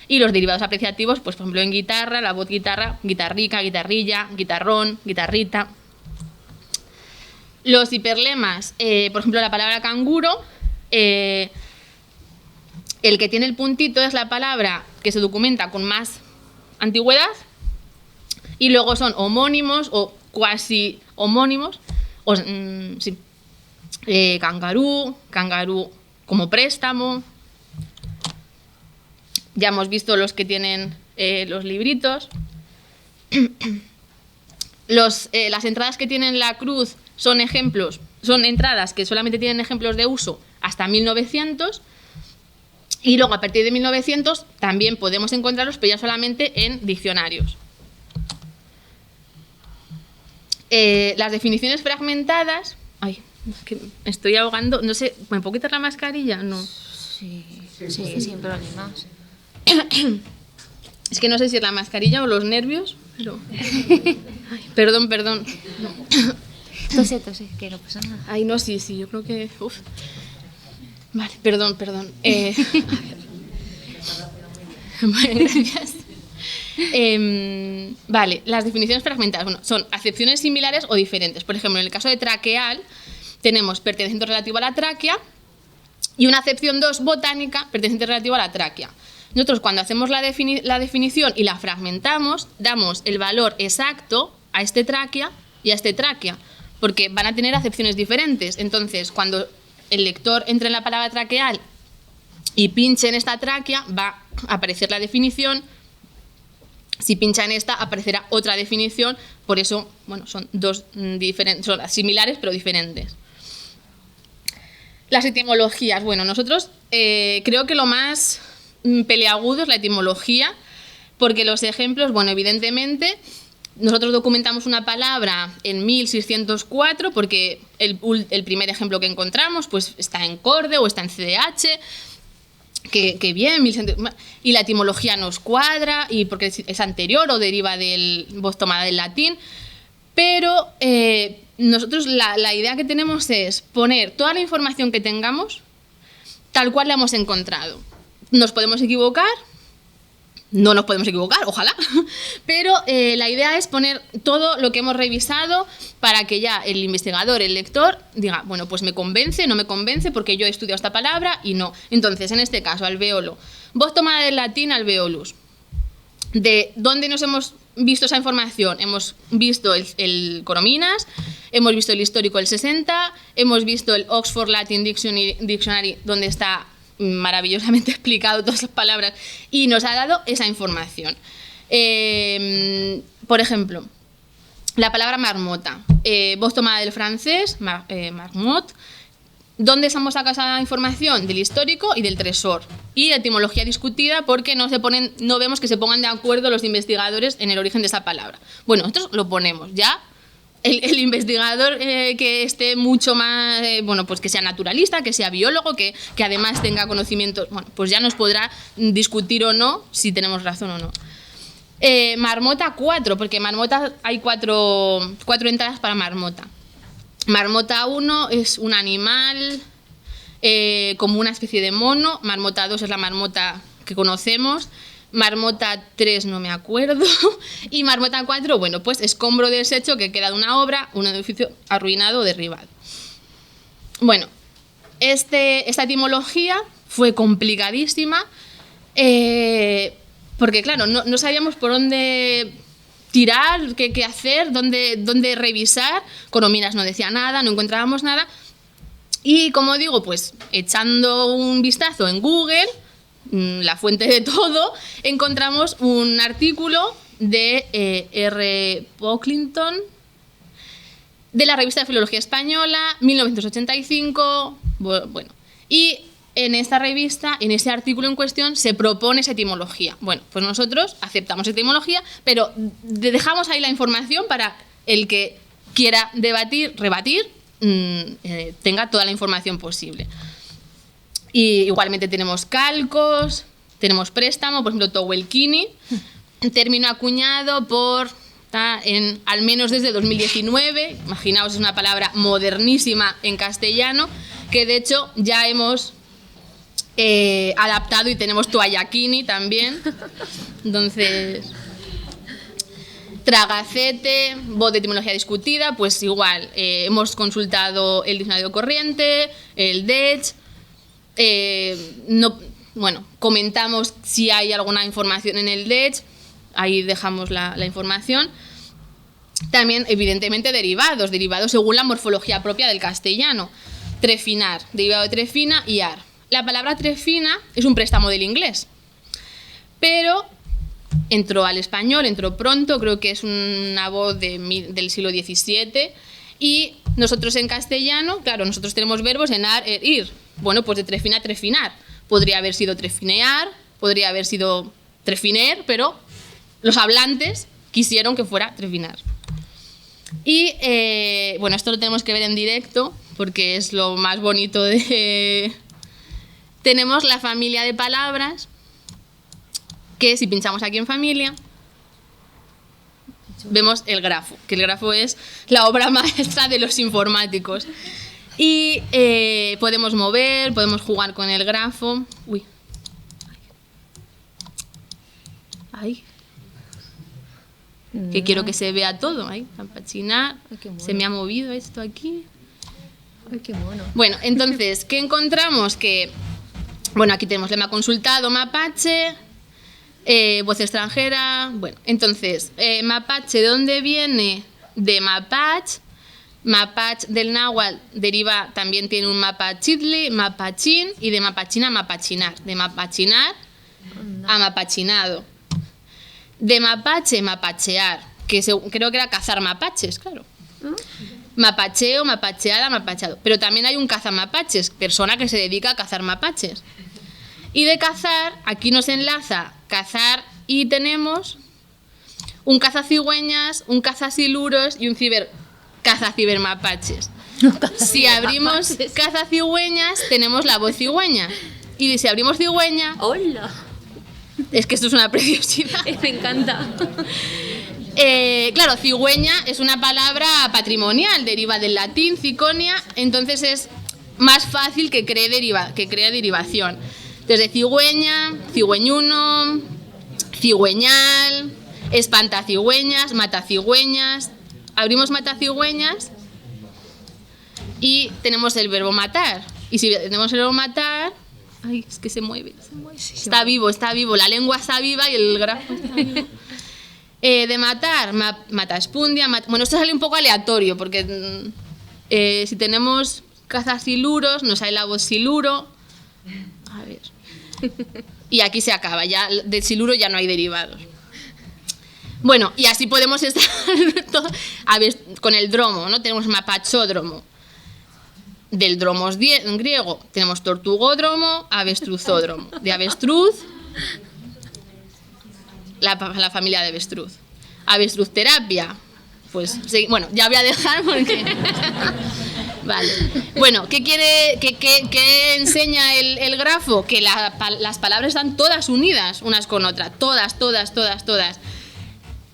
Y los derivados apreciativos, pues por ejemplo en guitarra, la voz guitarra, guitarrica, guitarrilla, guitarrón, guitarrita. Los hiperlemas, por ejemplo la palabra canguro, el que tiene el puntito es la palabra que se documenta con más antigüedad, y luego son homónimos o cuasi homónimos, sí. Cangarú, cangarú como préstamo. Ya hemos visto los que tienen los libritos. Las entradas que tienen la cruz son ejemplos, son entradas que solamente tienen ejemplos de uso hasta 1900, y luego a partir de 1900 también podemos encontrarlos, pero ya solamente en diccionarios. Las definiciones fragmentadas... Ay, es que me estoy ahogando. No sé, ¿me puedo quitar la mascarilla? No. Sí, sin problemas. Es que no sé si es la mascarilla o los nervios, pero... Ay, perdón. No. Tose, que no pasa nada. Ay, no, sí, yo creo que... Uf. Vale, perdón. Bueno, gracias. Vale, las definiciones fragmentadas, bueno, son acepciones similares o diferentes. Por ejemplo, en el caso de traqueal tenemos perteneciente relativo a la tráquea y una acepción 2 botánica, perteneciente relativo a la tráquea. Nosotros cuando hacemos la definición y la fragmentamos, damos el valor exacto a este tráquea y a este tráquea, porque van a tener acepciones diferentes. Entonces, cuando el lector entre en la palabra traqueal y pinche en esta tráquea, va a aparecer la definición. Si pincha en esta, aparecerá otra definición. Por eso, bueno, son dos diferentes, son similares pero diferentes. Las etimologías. Bueno, nosotros creo que lo más peleagudo es la etimología, porque los ejemplos, bueno, evidentemente, nosotros documentamos una palabra en 1604, porque el primer ejemplo que encontramos pues está en Corde o está en CDH. Que bien, y la etimología nos cuadra, y porque es anterior o deriva del voz tomada del latín, pero nosotros la idea que tenemos es poner toda la información que tengamos tal cual la hemos encontrado. ¿Nos podemos equivocar? No nos podemos equivocar, ojalá, pero la idea es poner todo lo que hemos revisado para que ya el investigador, el lector, diga, bueno, pues me convence, no me convence porque yo he estudiado esta palabra y no. Entonces, en este caso, alveolo, voz tomada del latín alveolus. ¿De dónde nos hemos visto esa información? Hemos visto el Corominas, hemos visto el histórico del 60, hemos visto el Oxford Latin Dictionary donde está maravillosamente explicado todas las palabras y nos ha dado esa información. Por ejemplo, la palabra marmota, voz tomada del francés, marmot. ¿Dónde hemos sacado esa información? Del histórico y del tresor. Y etimología discutida porque no vemos que se pongan de acuerdo los investigadores en el origen de esa palabra. Bueno, nosotros lo ponemos ya. El investigador que esté mucho más, pues que sea naturalista, que sea biólogo, que además tenga conocimientos, pues ya nos podrá discutir o no si tenemos razón o no. Marmota 4, porque marmota hay cuatro entradas para marmota. Marmota 1 es un animal como una especie de mono. Marmota 2 es la marmota que conocemos. Marmota 3 no me acuerdo. Y marmota 4, bueno, pues escombro desecho que queda de una obra, un edificio arruinado o derribado. Bueno, esta etimología fue complicadísima porque, claro, no sabíamos por dónde tirar, qué hacer, dónde revisar. Coromines no decía nada, no encontrábamos nada. Y, como digo, pues echando un vistazo en Google, la fuente de todo, encontramos un artículo de R. Pocklington, de la revista de Filología Española, 1985, bueno, y en esta revista, en ese artículo en cuestión, se propone esa etimología. Bueno, pues nosotros aceptamos esa etimología, pero dejamos ahí la información para el que quiera rebatir, tenga toda la información posible. Y igualmente tenemos calcos, tenemos préstamo, por ejemplo, Towelkini, término acuñado al menos desde 2019, imaginaos, es una palabra modernísima en castellano, que de hecho ya hemos adaptado y tenemos toallakini también. Entonces, tragacete, voz de etimología discutida, pues igual, hemos consultado el diccionario corriente, el DECH, comentamos si hay alguna información en el DECH, ahí dejamos la información. También, evidentemente, derivados según la morfología propia del castellano. Trefinar, derivado de trefina y ar. La palabra trefina es un préstamo del inglés, pero entró al español, entró pronto, creo que es una voz del siglo XVII, y nosotros en castellano, claro, nosotros tenemos verbos en ar, ir. Bueno, pues de trefina, trefinar. Podría haber sido trefinear, podría haber sido trefiner, pero los hablantes quisieron que fuera trefinar. Y, esto lo tenemos que ver en directo, porque es lo más bonito de... Tenemos la familia de palabras, que si pinchamos aquí en familia, vemos el grafo, que el grafo es la obra maestra de los informáticos. Y podemos mover, podemos jugar con el grafo. Uy. Ay. Que quiero que se vea todo. Ay, apachinar. Se me ha movido esto aquí. Ay, qué mono. Bueno, entonces, ¿qué encontramos? Que, aquí tenemos lema consultado, mapache, voz extranjera. Bueno, entonces, mapache, ¿de dónde viene? De mapach. Mapach del náhuatl deriva, también tiene un mapachitli, mapachín, y de mapachín a mapachinar. De mapachinar a mapachinado. De mapache, mapachear, que creo que era cazar mapaches, claro. Mapacheo, mapacheada, mapachado. Pero también hay un cazamapaches, persona que se dedica a cazar mapaches. Y de cazar, aquí nos enlaza cazar, y tenemos un cazacigüeñas, un cazasiluros y un cazacibermapaches. Si abrimos cazacigüeñas, tenemos la voz cigüeña. Y si abrimos cigüeña... ¡Hola! Es que esto es una preciosidad. Me encanta. Claro, cigüeña es una palabra patrimonial, deriva del latín ciconia, entonces es más fácil que cree derivación. Desde cigüeña, cigüeñuno, cigüeñal, espantacigüeñas, matacigüeñas. Abrimos matacigüeñas y tenemos el verbo matar. Y si tenemos el verbo matar... Ay, es que se mueve. Está vivo, la lengua está viva y el grafo está vivo. De matar, mataspundia, bueno, esto sale un poco aleatorio, porque si tenemos cazasiluros, nos sale la voz siluro. A ver. Y aquí se acaba, ya del siluro ya no hay derivados. Bueno, y así podemos estar con el dromo, ¿no? Tenemos mapachódromo. Del dromos en griego tenemos tortugodromo, avestruzódromo. De avestruz, la familia de avestruz. Avestruzterapia, pues sí, bueno, ya voy a dejar porque... Vale. Bueno, ¿qué enseña el grafo? Que las palabras están todas unidas unas con otras, todas.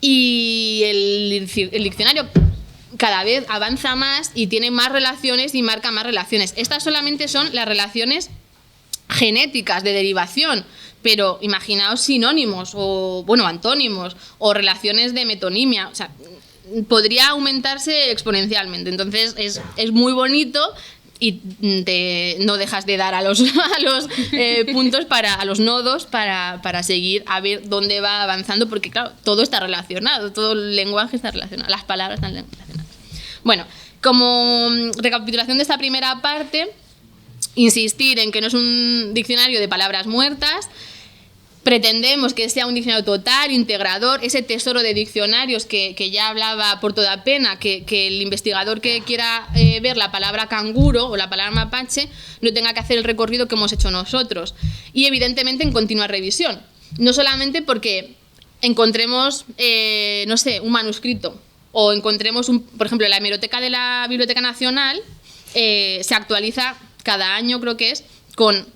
Y el diccionario cada vez avanza más y tiene más relaciones y marca más relaciones. Estas solamente son las relaciones genéticas de derivación, pero imaginaos sinónimos o, bueno, antónimos o relaciones de metonimia. O sea, podría aumentarse exponencialmente. Entonces es muy bonito y no dejas de dar a los puntos, a los nodos para seguir a ver dónde va avanzando, porque claro, todo está relacionado, todo el lenguaje está relacionado, las palabras están relacionadas. Bueno, como recapitulación de esta primera parte, insistir en que no es un diccionario de palabras muertas. Pretendemos que sea un diccionario total, integrador, ese tesoro de diccionarios que ya hablaba por toda pena, que el investigador que quiera ver la palabra canguro o la palabra mapache no tenga que hacer el recorrido que hemos hecho nosotros. Y evidentemente en continua revisión. No solamente porque encontremos, no sé, un manuscrito o encontremos, por ejemplo, la hemeroteca de la Biblioteca Nacional se actualiza cada año, creo que es, con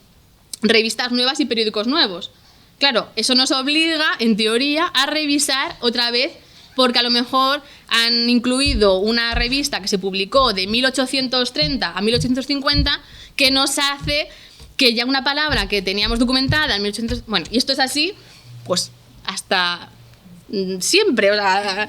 revistas nuevas y periódicos nuevos. Claro, eso nos obliga, en teoría, a revisar otra vez, porque a lo mejor han incluido una revista que se publicó de 1830 a 1850 que nos hace que ya una palabra que teníamos documentada en 1800... Bueno, y esto es así, pues hasta siempre. O sea,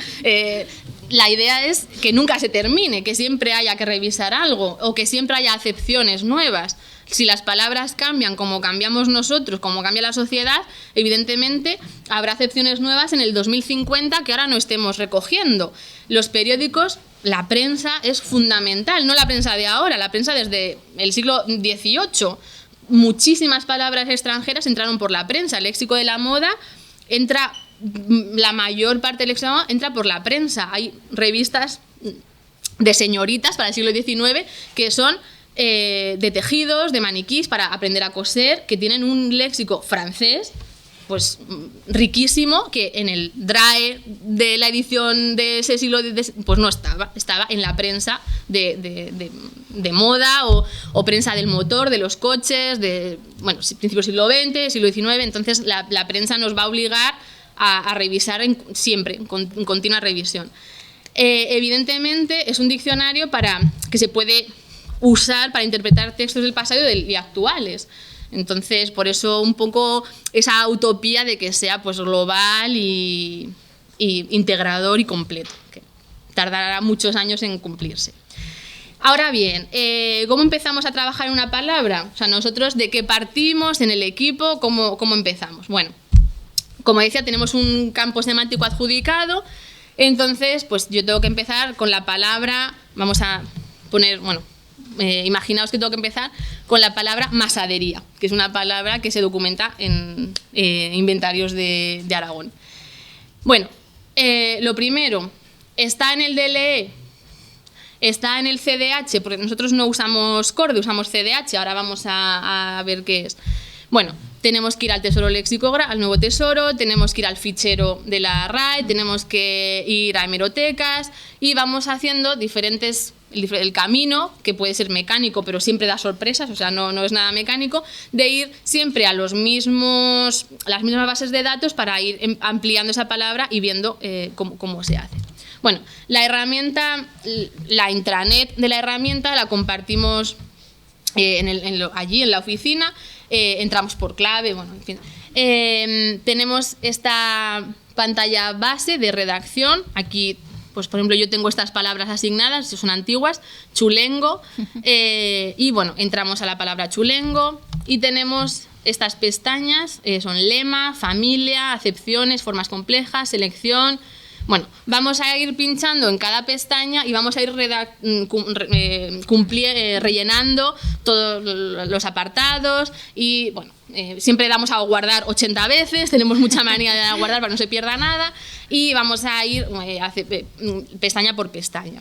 la idea es que nunca se termine, que siempre haya que revisar algo o que siempre haya acepciones nuevas. Si las palabras cambian como cambiamos nosotros, como cambia la sociedad, evidentemente habrá acepciones nuevas en el 2050 que ahora no estemos recogiendo. Los periódicos, la prensa es fundamental, no la prensa de ahora, la prensa desde el siglo XVIII. Muchísimas palabras extranjeras entraron por la prensa. El léxico de la moda la mayor parte del léxico de la moda entra por la prensa. Hay revistas de señoritas para el siglo XIX que son de tejidos, de maniquís para aprender a coser, que tienen un léxico francés pues riquísimo, que en el DRAE de la edición de ese siglo pues no estaba en la prensa de moda o prensa del motor, de los coches, bueno, principio del siglo XX, siglo XIX. Entonces la prensa nos va a obligar a revisar siempre, en continua revisión. Evidentemente es un diccionario que se puede usar para interpretar textos del pasado y actuales. Entonces, por eso un poco esa utopía de que sea pues global y integrador y completo, que tardará muchos años en cumplirse. Ahora bien, ¿cómo empezamos a trabajar en una palabra? O sea, nosotros de qué partimos en el equipo, ¿cómo empezamos? Bueno, como decía, tenemos un campo semántico adjudicado. Entonces, pues yo tengo que empezar con la palabra, vamos a poner, bueno, imaginaos que tengo que empezar con la palabra masadería, que es una palabra que se documenta en inventarios de Aragón. Bueno, lo primero, está en el DLE, está en el CDH, porque nosotros no usamos Corde, usamos CDH, ahora vamos a ver qué es. Bueno, tenemos que ir al tesoro lexicográfico, al nuevo tesoro, tenemos que ir al fichero de la RAE, tenemos que ir a hemerotecas y vamos haciendo el camino, que puede ser mecánico, pero siempre da sorpresas, o sea, no es nada mecánico, de ir siempre a las mismas bases de datos para ir ampliando esa palabra y viendo cómo se hace. Bueno, la herramienta, la intranet de la herramienta la compartimos allí en la oficina. Entramos por clave, bueno, en fin. Tenemos esta pantalla base de redacción. Aquí, pues por ejemplo, yo tengo estas palabras asignadas, son antiguas, chulengo, y bueno, entramos a la palabra chulengo y tenemos estas pestañas, son lema, familia, acepciones, formas complejas, selección, Bueno, vamos a ir pinchando en cada pestaña y vamos a ir rellenando todos los apartados y, bueno, siempre damos a guardar 80 veces, tenemos mucha manía de guardar para que no se pierda nada y vamos a ir pestaña por pestaña.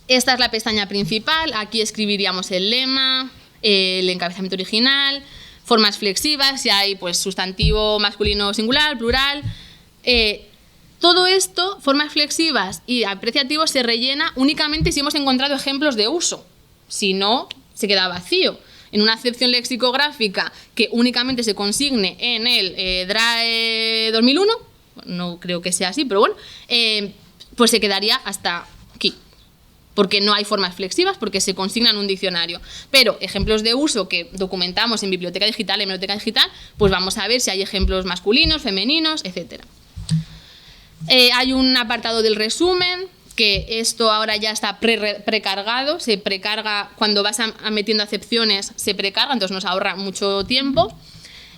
Esta es la pestaña principal, aquí escribiríamos el lema, el encabezamiento original, formas flexivas, si hay pues sustantivo masculino singular, plural. Todo esto, formas flexivas y apreciativos, se rellena únicamente si hemos encontrado ejemplos de uso. Si no, se queda vacío. En una acepción lexicográfica que únicamente se consigne en el DRAE 2001, no creo que sea así, pero bueno, pues se quedaría hasta aquí. Porque no hay formas flexivas, porque se consignan en un diccionario. Pero ejemplos de uso que documentamos en biblioteca digital, pues vamos a ver si hay ejemplos masculinos, femeninos, etc. Hay un apartado del resumen, que esto ahora ya está precargado, se precarga cuando vas metiendo acepciones, se precarga, entonces nos ahorra mucho tiempo.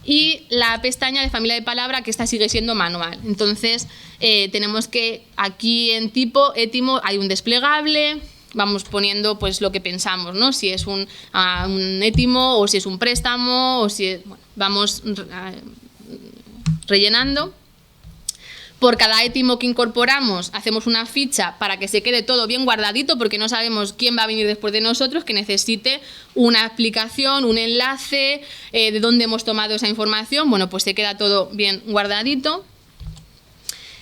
Y la pestaña de familia de palabra, que esta sigue siendo manual. Entonces, tenemos que, aquí en tipo, étimo, hay un desplegable, vamos poniendo pues lo que pensamos, ¿no? Si es un étimo o si es un préstamo, o si es, bueno, vamos rellenando. Por cada étimo que incorporamos hacemos una ficha para que se quede todo bien guardadito, porque no sabemos quién va a venir después de nosotros, que necesite una explicación, un enlace, de dónde hemos tomado esa información. Bueno, pues se queda todo bien guardadito.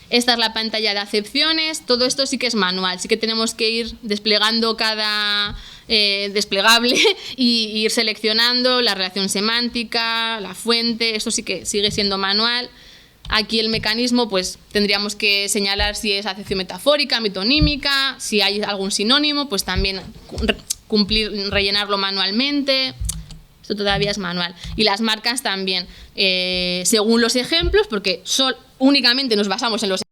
Esta es la pantalla de acepciones. Todo esto sí que es manual, sí que tenemos que ir desplegando cada desplegable y ir seleccionando la relación semántica, la fuente. Esto sí que sigue siendo manual. Aquí el mecanismo, pues tendríamos que señalar si es acepción metafórica, metonímica, si hay algún sinónimo, pues también rellenarlo manualmente. Esto todavía es manual. Y las marcas también, según los ejemplos, porque únicamente nos basamos en los ejemplos.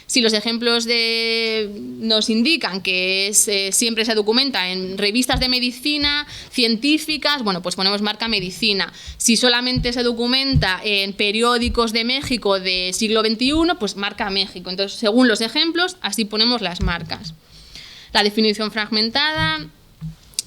Si los ejemplos nos indican que siempre se documenta en revistas de medicina científicas, bueno, pues ponemos marca medicina. Si solamente se documenta en periódicos de México de siglo XXI, pues marca México. Entonces, según los ejemplos, así ponemos las marcas. La definición fragmentada.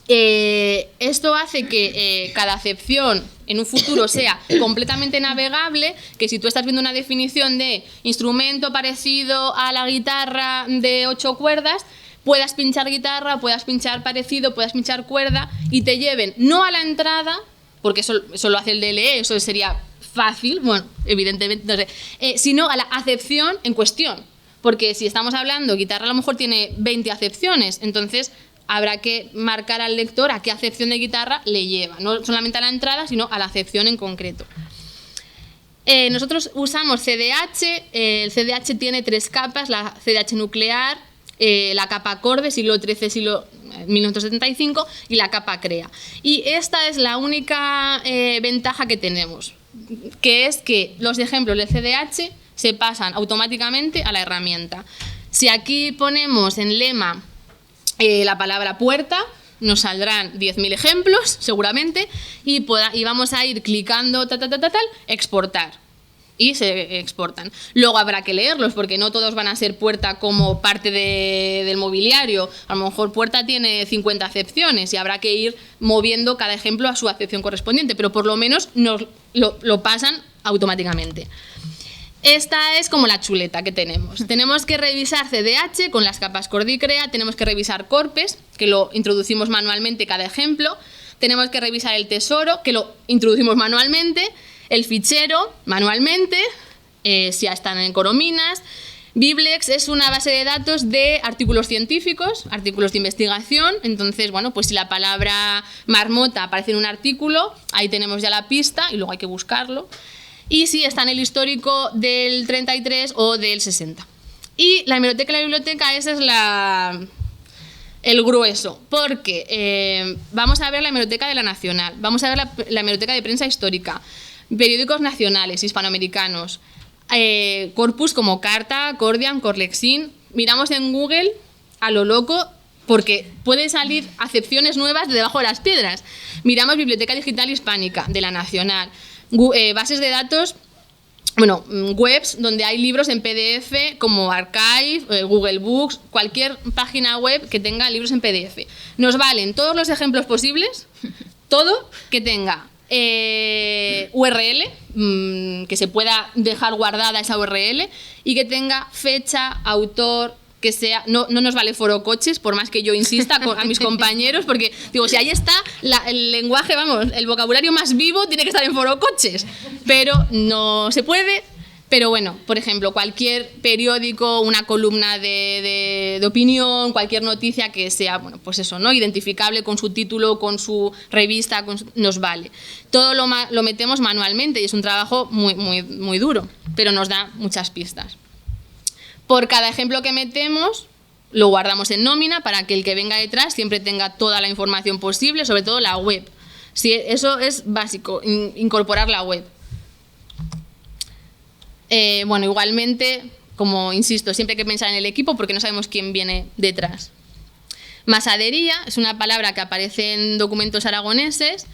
Esto hace que cada acepción en un futuro sea completamente navegable, que si tú estás viendo una definición de instrumento parecido a la guitarra de 8 cuerdas, puedas pinchar guitarra, puedas pinchar parecido, puedas pinchar cuerda y te lleven no a la entrada, porque eso lo hace el DLE, eso sería fácil, bueno, evidentemente, no sé, sino a la acepción en cuestión, porque si estamos hablando, guitarra a lo mejor tiene 20 acepciones, entonces habrá que marcar al lector a qué acepción de guitarra le lleva, no solamente a la entrada, sino a la acepción en concreto. Nosotros usamos CDH, el CDH tiene 3 capas, la CDH nuclear, la capa acorde, siglo XIII, 1975, y la capa CREA. Y esta es la única ventaja que tenemos, que es que los ejemplos del CDH se pasan automáticamente a la herramienta. Si aquí ponemos en lema la palabra puerta, nos saldrán 10.000 ejemplos, seguramente, y vamos a ir clicando, exportar. Y se exportan. Luego habrá que leerlos, porque no todos van a ser puerta como parte del mobiliario. A lo mejor puerta tiene 50 acepciones y habrá que ir moviendo cada ejemplo a su acepción correspondiente, pero por lo menos nos lo pasan automáticamente. Esta es como la chuleta que tenemos. Tenemos que revisar CDH con las capas Cord y CREA, tenemos que revisar Corpes, que lo introducimos manualmente cada ejemplo, tenemos que revisar el tesoro, que lo introducimos manualmente, el fichero manualmente, si ya están en Corominas. Biblex es una base de datos de artículos científicos, artículos de investigación. Entonces, bueno, pues si la palabra marmota aparece en un artículo, ahí tenemos ya la pista y luego hay que buscarlo. Y si está en el histórico del 33 o del 60. Y la hemeroteca y la biblioteca, ese es el grueso, porque vamos a ver la hemeroteca de la Nacional, vamos a ver la hemeroteca de prensa histórica, periódicos nacionales, hispanoamericanos, corpus como Carta, Cordian, Corlexin. Miramos en Google a lo loco, porque pueden salir acepciones nuevas de debajo de las piedras. Miramos Biblioteca Digital Hispánica de la Nacional, bases de datos bueno, webs donde hay libros en PDF como Archive, Google Books, cualquier página web que tenga libros en PDF. Nos valen todos los ejemplos posibles, todo que tenga URL, que se pueda dejar guardada esa URL y que tenga fecha, autor, que sea, no nos vale forocoches, por más que yo insista a mis compañeros, porque digo, si ahí está el lenguaje, vamos, el vocabulario más vivo tiene que estar en forocoches, pero no se puede. Pero bueno, por ejemplo, cualquier periódico, una columna de opinión, cualquier noticia que sea, bueno, pues eso, ¿no? Identificable con su título, con su revista, nos vale. Todo lo metemos manualmente y es un trabajo muy duro, pero nos da muchas pistas. Por cada ejemplo que metemos, lo guardamos en nómina para que el que venga detrás siempre tenga toda la información posible, sobre todo la web. Sí, eso es básico, incorporar la web. Bueno, igualmente, como insisto, siempre hay que pensar en el equipo porque no sabemos quién viene detrás. Masadería es una palabra que aparece en documentos aragoneses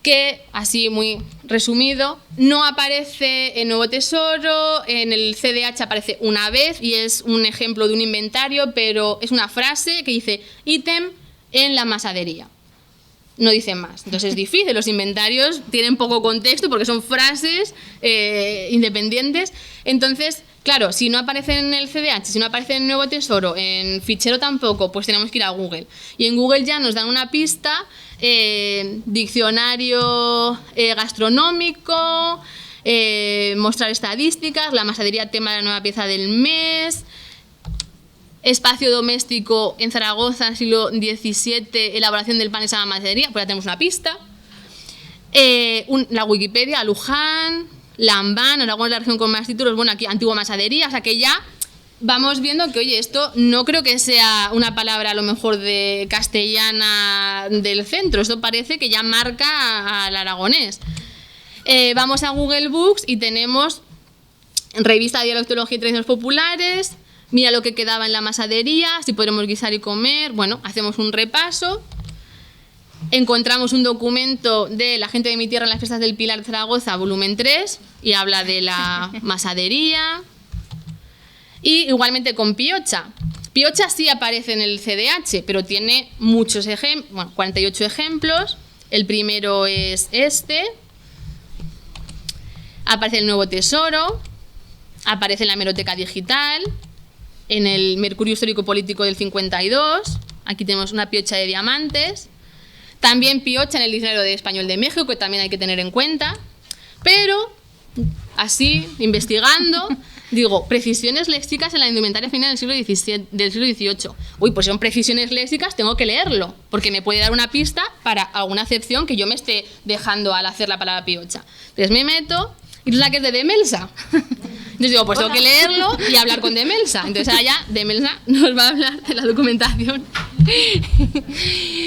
que, así muy resumido, no aparece en Nuevo Tesoro, en el CDH aparece una vez y es un ejemplo de un inventario, pero es una frase que dice ítem en la masadería. No dicen más. Entonces es difícil, los inventarios tienen poco contexto porque son frases independientes. Entonces, claro, si no aparece en el CDH, si no aparece en Nuevo Tesoro, en fichero tampoco, pues tenemos que ir a Google. Y en Google ya nos dan una pista, diccionario gastronómico, mostrar estadísticas, la masadería tema de la nueva pieza del mes, espacio doméstico en Zaragoza, siglo XVII, elaboración del pan en esa masadería, pues ya tenemos una pista. La Wikipedia, Luján, Lambán, Aragón es la región con más títulos, bueno, aquí antigua masadería, o sea que ya vamos viendo que, oye, esto no creo que sea una palabra a lo mejor de castellana del centro, esto parece que ya marca al aragonés. Vamos a Google Books y tenemos revista de dialectología y tradiciones populares, mira lo que quedaba en la masadería, si podremos guisar y comer, bueno, hacemos un repaso. Encontramos un documento de La gente de mi tierra en las fiestas del Pilar de Zaragoza, volumen 3, y habla de la masadería. Y igualmente con Piocha. Piocha sí aparece en el CDH, pero tiene muchos ejemplos, bueno, 48 ejemplos. El primero es este. Aparece el Nuevo Tesoro, aparece en la Hemeroteca Digital, en el Mercurio Histórico Político del 52. Aquí tenemos una piocha de diamantes. También piocha en el Diccionario de Español de México, que también hay que tener en cuenta. Pero, así, investigando, digo, precisiones léxicas en la indumentaria final del siglo XVIII. Uy, pues son precisiones léxicas, tengo que leerlo, porque me puede dar una pista para alguna acepción que yo me esté dejando al hacer la palabra piocha. Entonces me meto y resulta que es de Demelsa. Entonces digo, pues tengo que leerlo y hablar con Demelsa. Entonces allá Demelsa nos va a hablar de la documentación.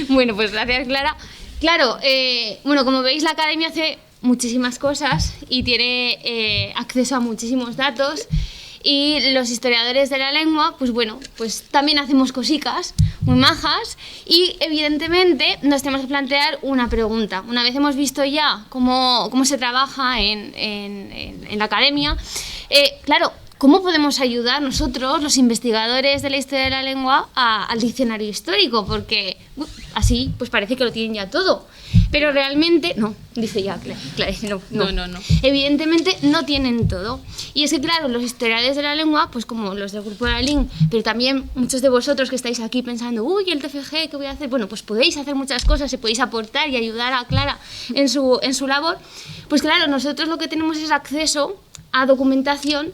Bueno, pues gracias, Clara. Claro, bueno, como veis, la academia hace muchísimas cosas y tiene acceso a muchísimos datos, y los historiadores de la lengua, pues bueno, pues también hacemos cositas muy majas, y evidentemente nos tenemos que plantear una pregunta. Una vez hemos visto ya cómo se trabaja en la academia, claro, ¿cómo podemos ayudar nosotros, los investigadores de la historia de la lengua, al diccionario histórico? Porque así pues parece que lo tienen ya todo. Pero realmente, no, dice ya, claro, no. Evidentemente no tienen todo. Y es que, claro, los historiadores de la lengua, pues como los del grupo de la LIN, pero también muchos de vosotros que estáis aquí pensando, uy, el TFG, ¿qué voy a hacer? Bueno, pues podéis hacer muchas cosas, se podéis aportar y ayudar a Clara en su labor. Pues claro, nosotros lo que tenemos es acceso a documentación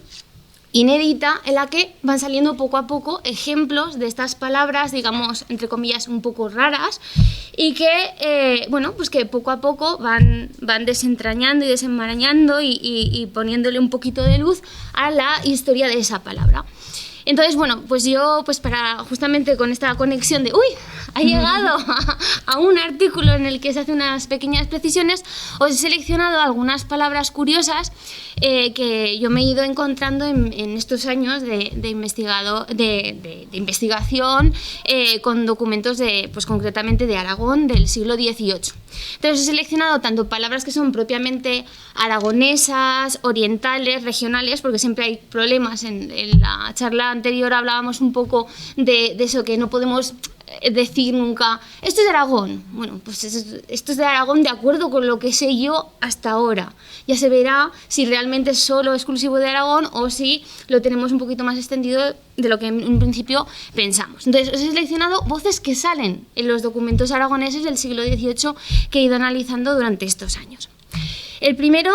inédita en la que van saliendo poco a poco ejemplos de estas palabras, digamos, entre comillas, un poco raras, y que, bueno, pues que poco a poco van desentrañando y desenmarañando y poniéndole un poquito de luz a la historia de esa palabra. Entonces, bueno, pues yo, pues para justamente con esta conexión de, uy, ha llegado a un artículo en el que se hacen unas pequeñas precisiones, os he seleccionado algunas palabras curiosas que yo me he ido encontrando en estos años de investigación con documentos pues concretamente de Aragón del siglo XVIII. Entonces he seleccionado tanto palabras que son propiamente aragonesas, orientales, regionales, porque siempre hay problemas. En la charla anterior hablábamos un poco de eso, que no podemos decir nunca, esto es de Aragón. Bueno, pues esto es de Aragón de acuerdo con lo que sé yo hasta ahora. Ya se verá si realmente es solo exclusivo de Aragón o si lo tenemos un poquito más extendido de lo que en un principio pensamos. Entonces, os he seleccionado voces que salen en los documentos aragoneses del siglo XVIII que he ido analizando durante estos años. El primero,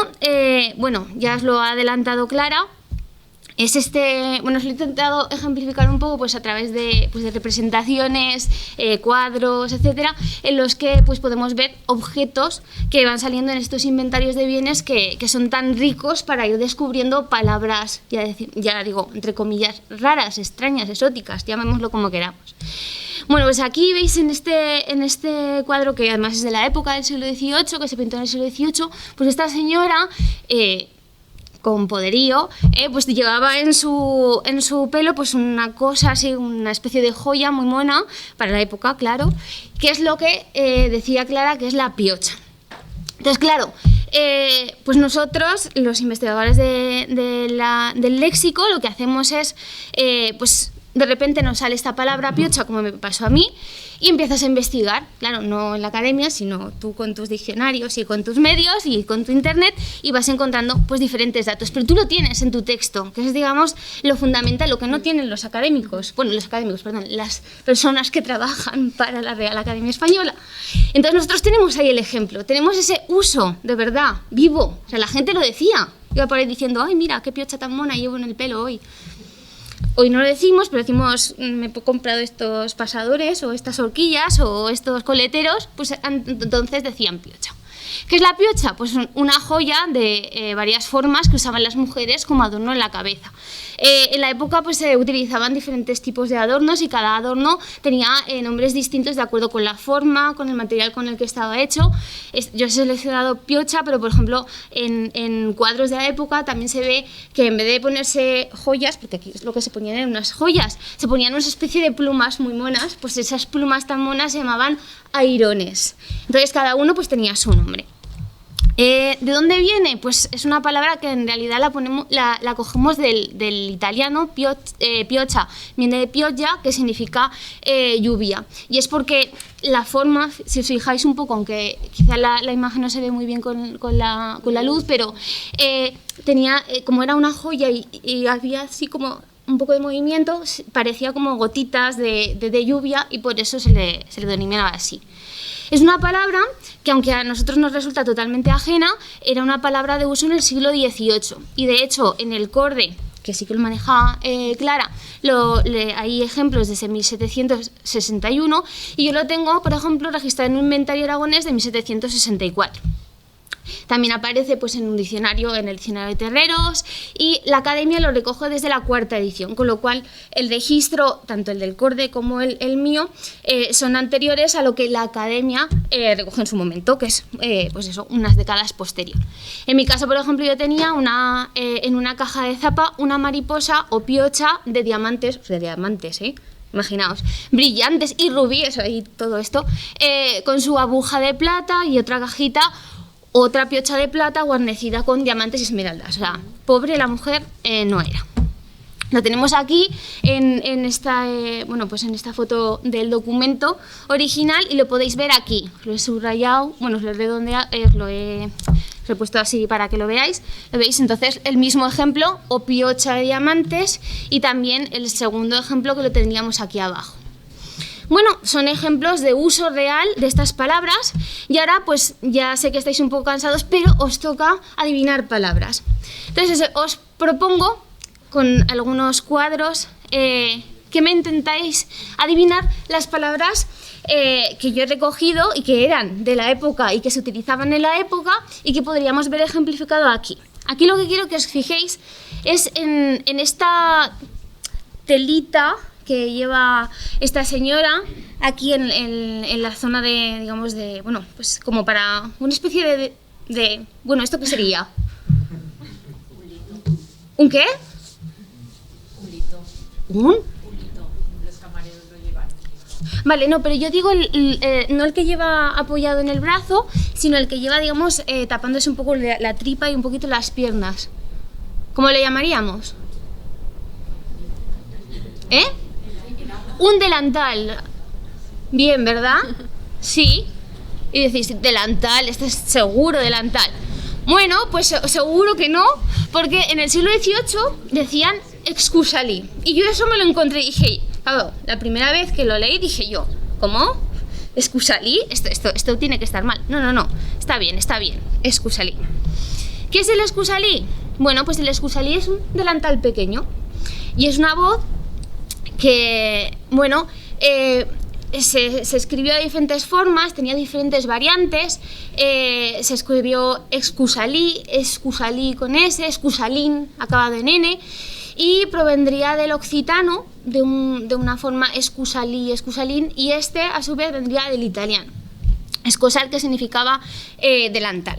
bueno, ya os lo ha adelantado Clara, es os lo he intentado ejemplificar un poco pues a través de representaciones, cuadros, etcétera, en los que pues podemos ver objetos que van saliendo en estos inventarios de bienes que son tan ricos para ir descubriendo palabras, ya digo, entre comillas, raras, extrañas, exóticas, llamémoslo como queramos. Bueno, pues aquí veis en este cuadro, que además es de la época del siglo XVIII, que se pintó en el siglo XVIII, pues esta señora, con poderío, pues llevaba en su pelo pues una cosa así, una especie de joya muy mona para la época, claro, que es lo que decía Clara que es la piocha. Entonces, claro, pues nosotros, los investigadores del léxico, lo que hacemos es, pues de repente nos sale esta palabra piocha, como me pasó a mí, y empiezas a investigar, claro, no en la academia, sino tú con tus diccionarios y con tus medios y con tu internet, y vas encontrando pues diferentes datos, pero tú lo tienes en tu texto, que es, digamos, lo fundamental, lo que no tienen los académicos, las personas que trabajan para la Real Academia Española. Entonces nosotros tenemos ahí el ejemplo, tenemos ese uso de verdad, vivo, o sea, la gente lo decía, iba por ahí diciendo, ay, mira, qué piocha tan mona llevo en el pelo hoy. Hoy no lo decimos, pero decimos, me he comprado estos pasadores o estas horquillas o estos coleteros, pues entonces decían piocha. ¿Qué es la piocha? Pues una joya de varias formas que usaban las mujeres como adorno en la cabeza. En la época pues se utilizaban diferentes tipos de adornos y cada adorno tenía nombres distintos de acuerdo con la forma, con el material con el que estaba hecho. Yo he seleccionado piocha, pero por ejemplo en cuadros de la época también se ve que en vez de ponerse joyas, porque aquí es lo que se ponían en unas joyas, se ponían una especie de plumas muy monas, pues esas plumas tan monas se llamaban airones. Entonces cada uno pues tenía su nombre. ¿De dónde viene? Pues es una palabra que en realidad la cogemos del italiano piocha, viene de pioggia, que significa lluvia, y es porque la forma, si os fijáis un poco, aunque quizá la imagen no se ve muy bien con la luz, pero tenía, como era una joya y había así como un poco de movimiento, parecía como gotitas de lluvia, y por eso se le denominaba así. Es una palabra que, aunque a nosotros nos resulta totalmente ajena, era una palabra de uso en el siglo XVIII. Y de hecho, en el corde, que sí que lo manejaba Clara, hay ejemplos desde 1761, y yo lo tengo, por ejemplo, registrado en un inventario aragonés de 1764. También aparece pues, en el diccionario de Terreros, y la Academia lo recoge desde la 4ª edición, con lo cual el registro, tanto el del corde como el mío, son anteriores a lo que la Academia recoge en su momento, que es pues eso, unas décadas posterior. En mi caso, por ejemplo, yo tenía en una caja de zapa una mariposa o piocha de diamantes, imaginaos, brillantes y rubíes, y todo esto, con su aguja de plata, y otra cajita, otra piocha de plata guarnecida con diamantes y esmeraldas. O sea, pobre la mujer no era. Lo tenemos aquí en esta foto del documento original, y lo podéis ver aquí. Lo he subrayado, bueno, os lo he redondeado, lo he puesto así para que lo veáis. ¿Lo veis? Entonces, el mismo ejemplo, o piocha de diamantes, y también el segundo ejemplo que lo tendríamos aquí abajo. Bueno, son ejemplos de uso real de estas palabras, y ahora pues ya sé que estáis un poco cansados, pero os toca adivinar palabras. Entonces os propongo con algunos cuadros que me intentáis adivinar las palabras que yo he recogido y que eran de la época y que se utilizaban en la época y que podríamos ver ejemplificado aquí. Aquí lo que quiero que os fijéis es en esta telita que lleva esta señora aquí en la zona de, digamos, pues como para una especie de bueno, ¿esto qué sería? ¿Un qué? ¿Un? Los camareros lo llevan. Vale, no, pero yo digo no el que lleva apoyado en el brazo, sino el que lleva, digamos, tapándose un poco la tripa y un poquito las piernas. ¿Cómo le llamaríamos? ¿Eh? Un delantal. Bien, ¿verdad? Sí. Y decís, delantal, este es seguro delantal. Bueno, pues seguro que no, porque en el siglo XVIII decían excusali. Y yo eso me lo encontré y dije, claro, la primera vez que lo leí dije yo, ¿cómo? ¿Excusali? Esto tiene que estar mal. No, está bien, excusali. ¿Qué es el excusali? Bueno, pues el excusali es un delantal pequeño y es una voz que, bueno, se escribió de diferentes formas, tenía diferentes variantes. Se escribió excusali, excusali con S, excusalín acabado en N, y provendría del occitano de una forma excusali, excusalín, y este a su vez vendría del italiano, excusal, que significaba delantal.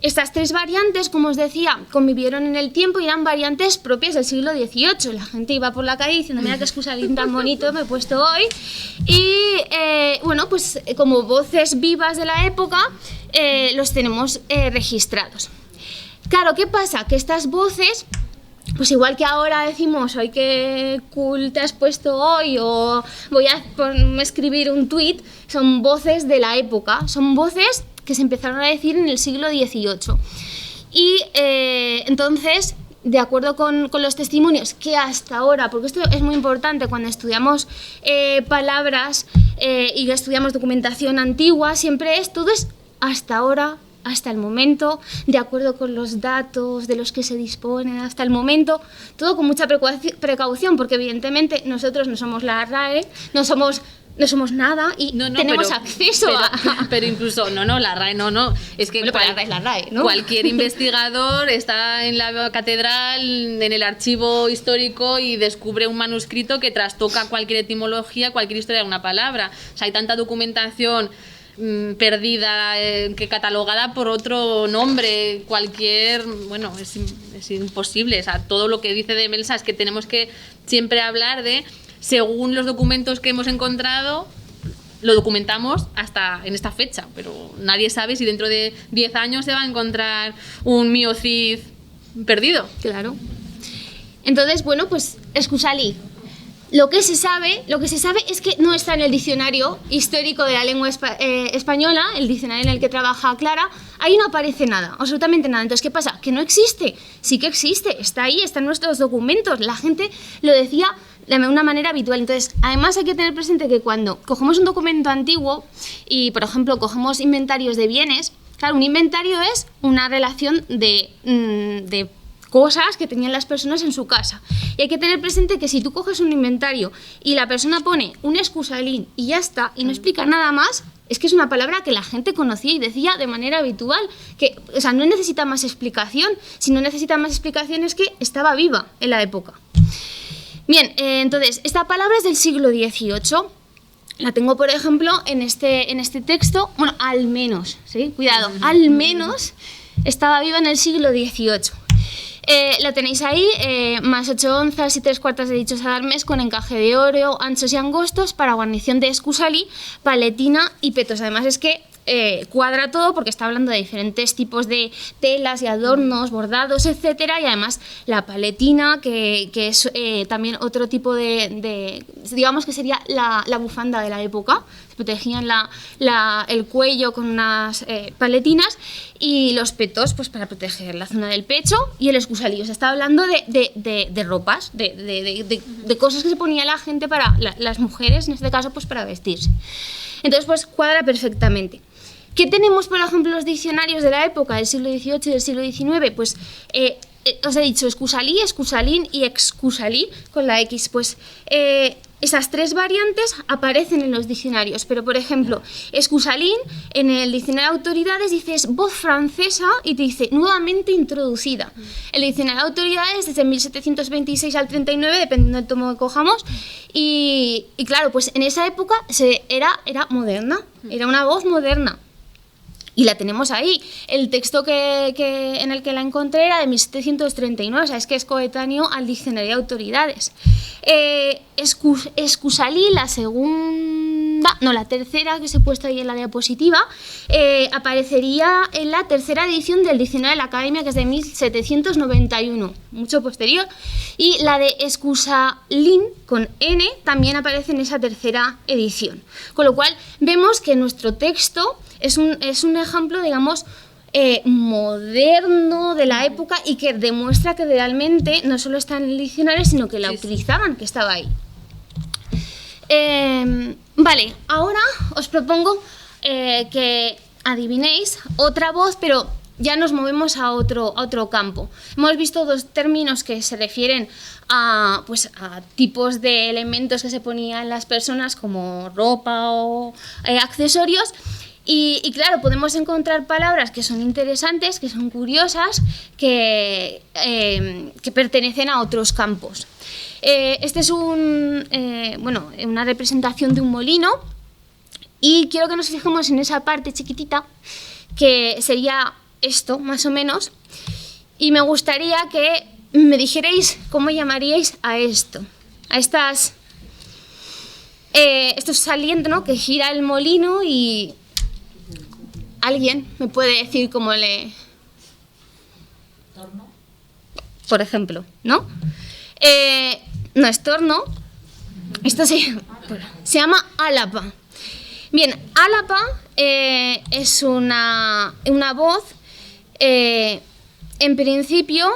Estas tres variantes, como os decía, convivieron en el tiempo y eran variantes propias del siglo XVIII. La gente iba por la calle diciendo, mira qué excusalín tan bonito me he puesto hoy. Y bueno, pues como voces vivas de la época, los tenemos registrados. Claro, ¿qué pasa? Que estas voces, pues igual que ahora decimos, ¡ay, qué cool te has puesto hoy! O voy a escribir un tuit, son voces de la época, son voces que se empezaron a decir en el siglo XVIII. Y entonces, de acuerdo con los testimonios que hasta ahora, porque esto es muy importante cuando estudiamos palabras y estudiamos documentación antigua, todo es hasta ahora, hasta el momento, de acuerdo con los datos de los que se disponen hasta el momento, todo con mucha precaución, porque evidentemente nosotros no somos la RAE, no somos nada y tenemos acceso a... Pero incluso, la RAE no. Es que bueno, la RAE es la RAE, ¿no? Cualquier investigador está en la catedral, en el archivo histórico y descubre un manuscrito que trastoca cualquier etimología, cualquier historia de una palabra. O sea, hay tanta documentación perdida, que catalogada por otro nombre, bueno, es imposible. O sea, todo lo que dice de Melsa es que tenemos que siempre hablar de... Según los documentos que hemos encontrado, lo documentamos hasta en esta fecha, pero nadie sabe si dentro de 10 años se va a encontrar un miocid perdido. Claro. Entonces, bueno, pues excusali. Lo que se sabe es que no está en el diccionario histórico de la lengua española, el diccionario en el que trabaja Clara, ahí no aparece nada, absolutamente nada. Entonces, ¿qué pasa? Que no existe. Sí que existe, está ahí, está en nuestros documentos. La gente lo decía de una manera habitual. Entonces, además hay que tener presente que cuando cogemos un documento antiguo y, por ejemplo, cogemos inventarios de bienes, claro, un inventario es una relación de cosas que tenían las personas en su casa. Y hay que tener presente que si tú coges un inventario y la persona pone un excusalín y ya está, y no explica nada más, es que es una palabra que la gente conocía y decía de manera habitual, que, o sea, no necesita más explicación. Si no necesita más explicación es que estaba viva en la época. Bien, entonces, esta palabra es del siglo XVIII. La tengo, por ejemplo, en este texto. Bueno, al menos, ¿sí? Cuidado, al menos estaba viva en el siglo XVIII. Lo tenéis ahí, más 8 onzas y 3/4 de dichos adarmes con encaje de oro, anchos y angostos, para guarnición de excusali, paletina y petos. Además es que cuadra todo porque está hablando de diferentes tipos de telas y adornos, bordados, etcétera, y además la paletina, que es también otro tipo de digamos que sería la bufanda de la época. Se protegían el cuello con unas paletinas, y los petos pues para proteger la zona del pecho, y el excusali. O sea, está hablando de ropas, de cosas que se ponía la gente, para las mujeres en este caso, pues para vestirse. Entonces pues cuadra perfectamente. ¿Qué tenemos, por ejemplo, en los diccionarios de la época del siglo XVIII y del siglo XIX? Pues os he dicho excusali, excusalín y excusalí con la X. Pues esas tres variantes aparecen en los diccionarios, pero por ejemplo, excusalín en el diccionario de autoridades dice es voz francesa y te dice nuevamente introducida. El diccionario de autoridades desde 1726 al 39, dependiendo del tomo que cojamos, y claro, pues en esa época era moderna, era una voz moderna. Y la tenemos ahí. El texto en el que la encontré era de 1739, o sea, es que es coetáneo al Diccionario de Autoridades. Escusalí, la tercera que os he puesto ahí en la diapositiva, aparecería en la tercera edición del Diccionario de la Academia, que es de 1791, mucho posterior. Y la de Escusalín, con N, también aparece en esa tercera edición. Con lo cual, vemos que nuestro texto es un ejemplo, digamos, moderno de la época y que demuestra que realmente no solo está en el diccionario, sino que la utilizaban, que estaba ahí. Vale, ahora os propongo que adivinéis otra voz, pero ya nos movemos a otro campo. Hemos visto dos términos que se refieren a tipos de elementos que se ponían las personas, como ropa o accesorios. Y claro, podemos encontrar palabras que son interesantes, que son curiosas, que pertenecen a otros campos. Este es una representación de un molino, y quiero que nos fijemos en esa parte chiquitita, que sería esto, más o menos, y me gustaría que me dijerais cómo llamaríais a esto, a estos salientes, ¿no?, que gira el molino. Y ¿alguien me puede decir cómo le...? ¿Torno? Por ejemplo, ¿no? No es torno. Esto se llama álapa. Bien, álapa es una voz, en principio,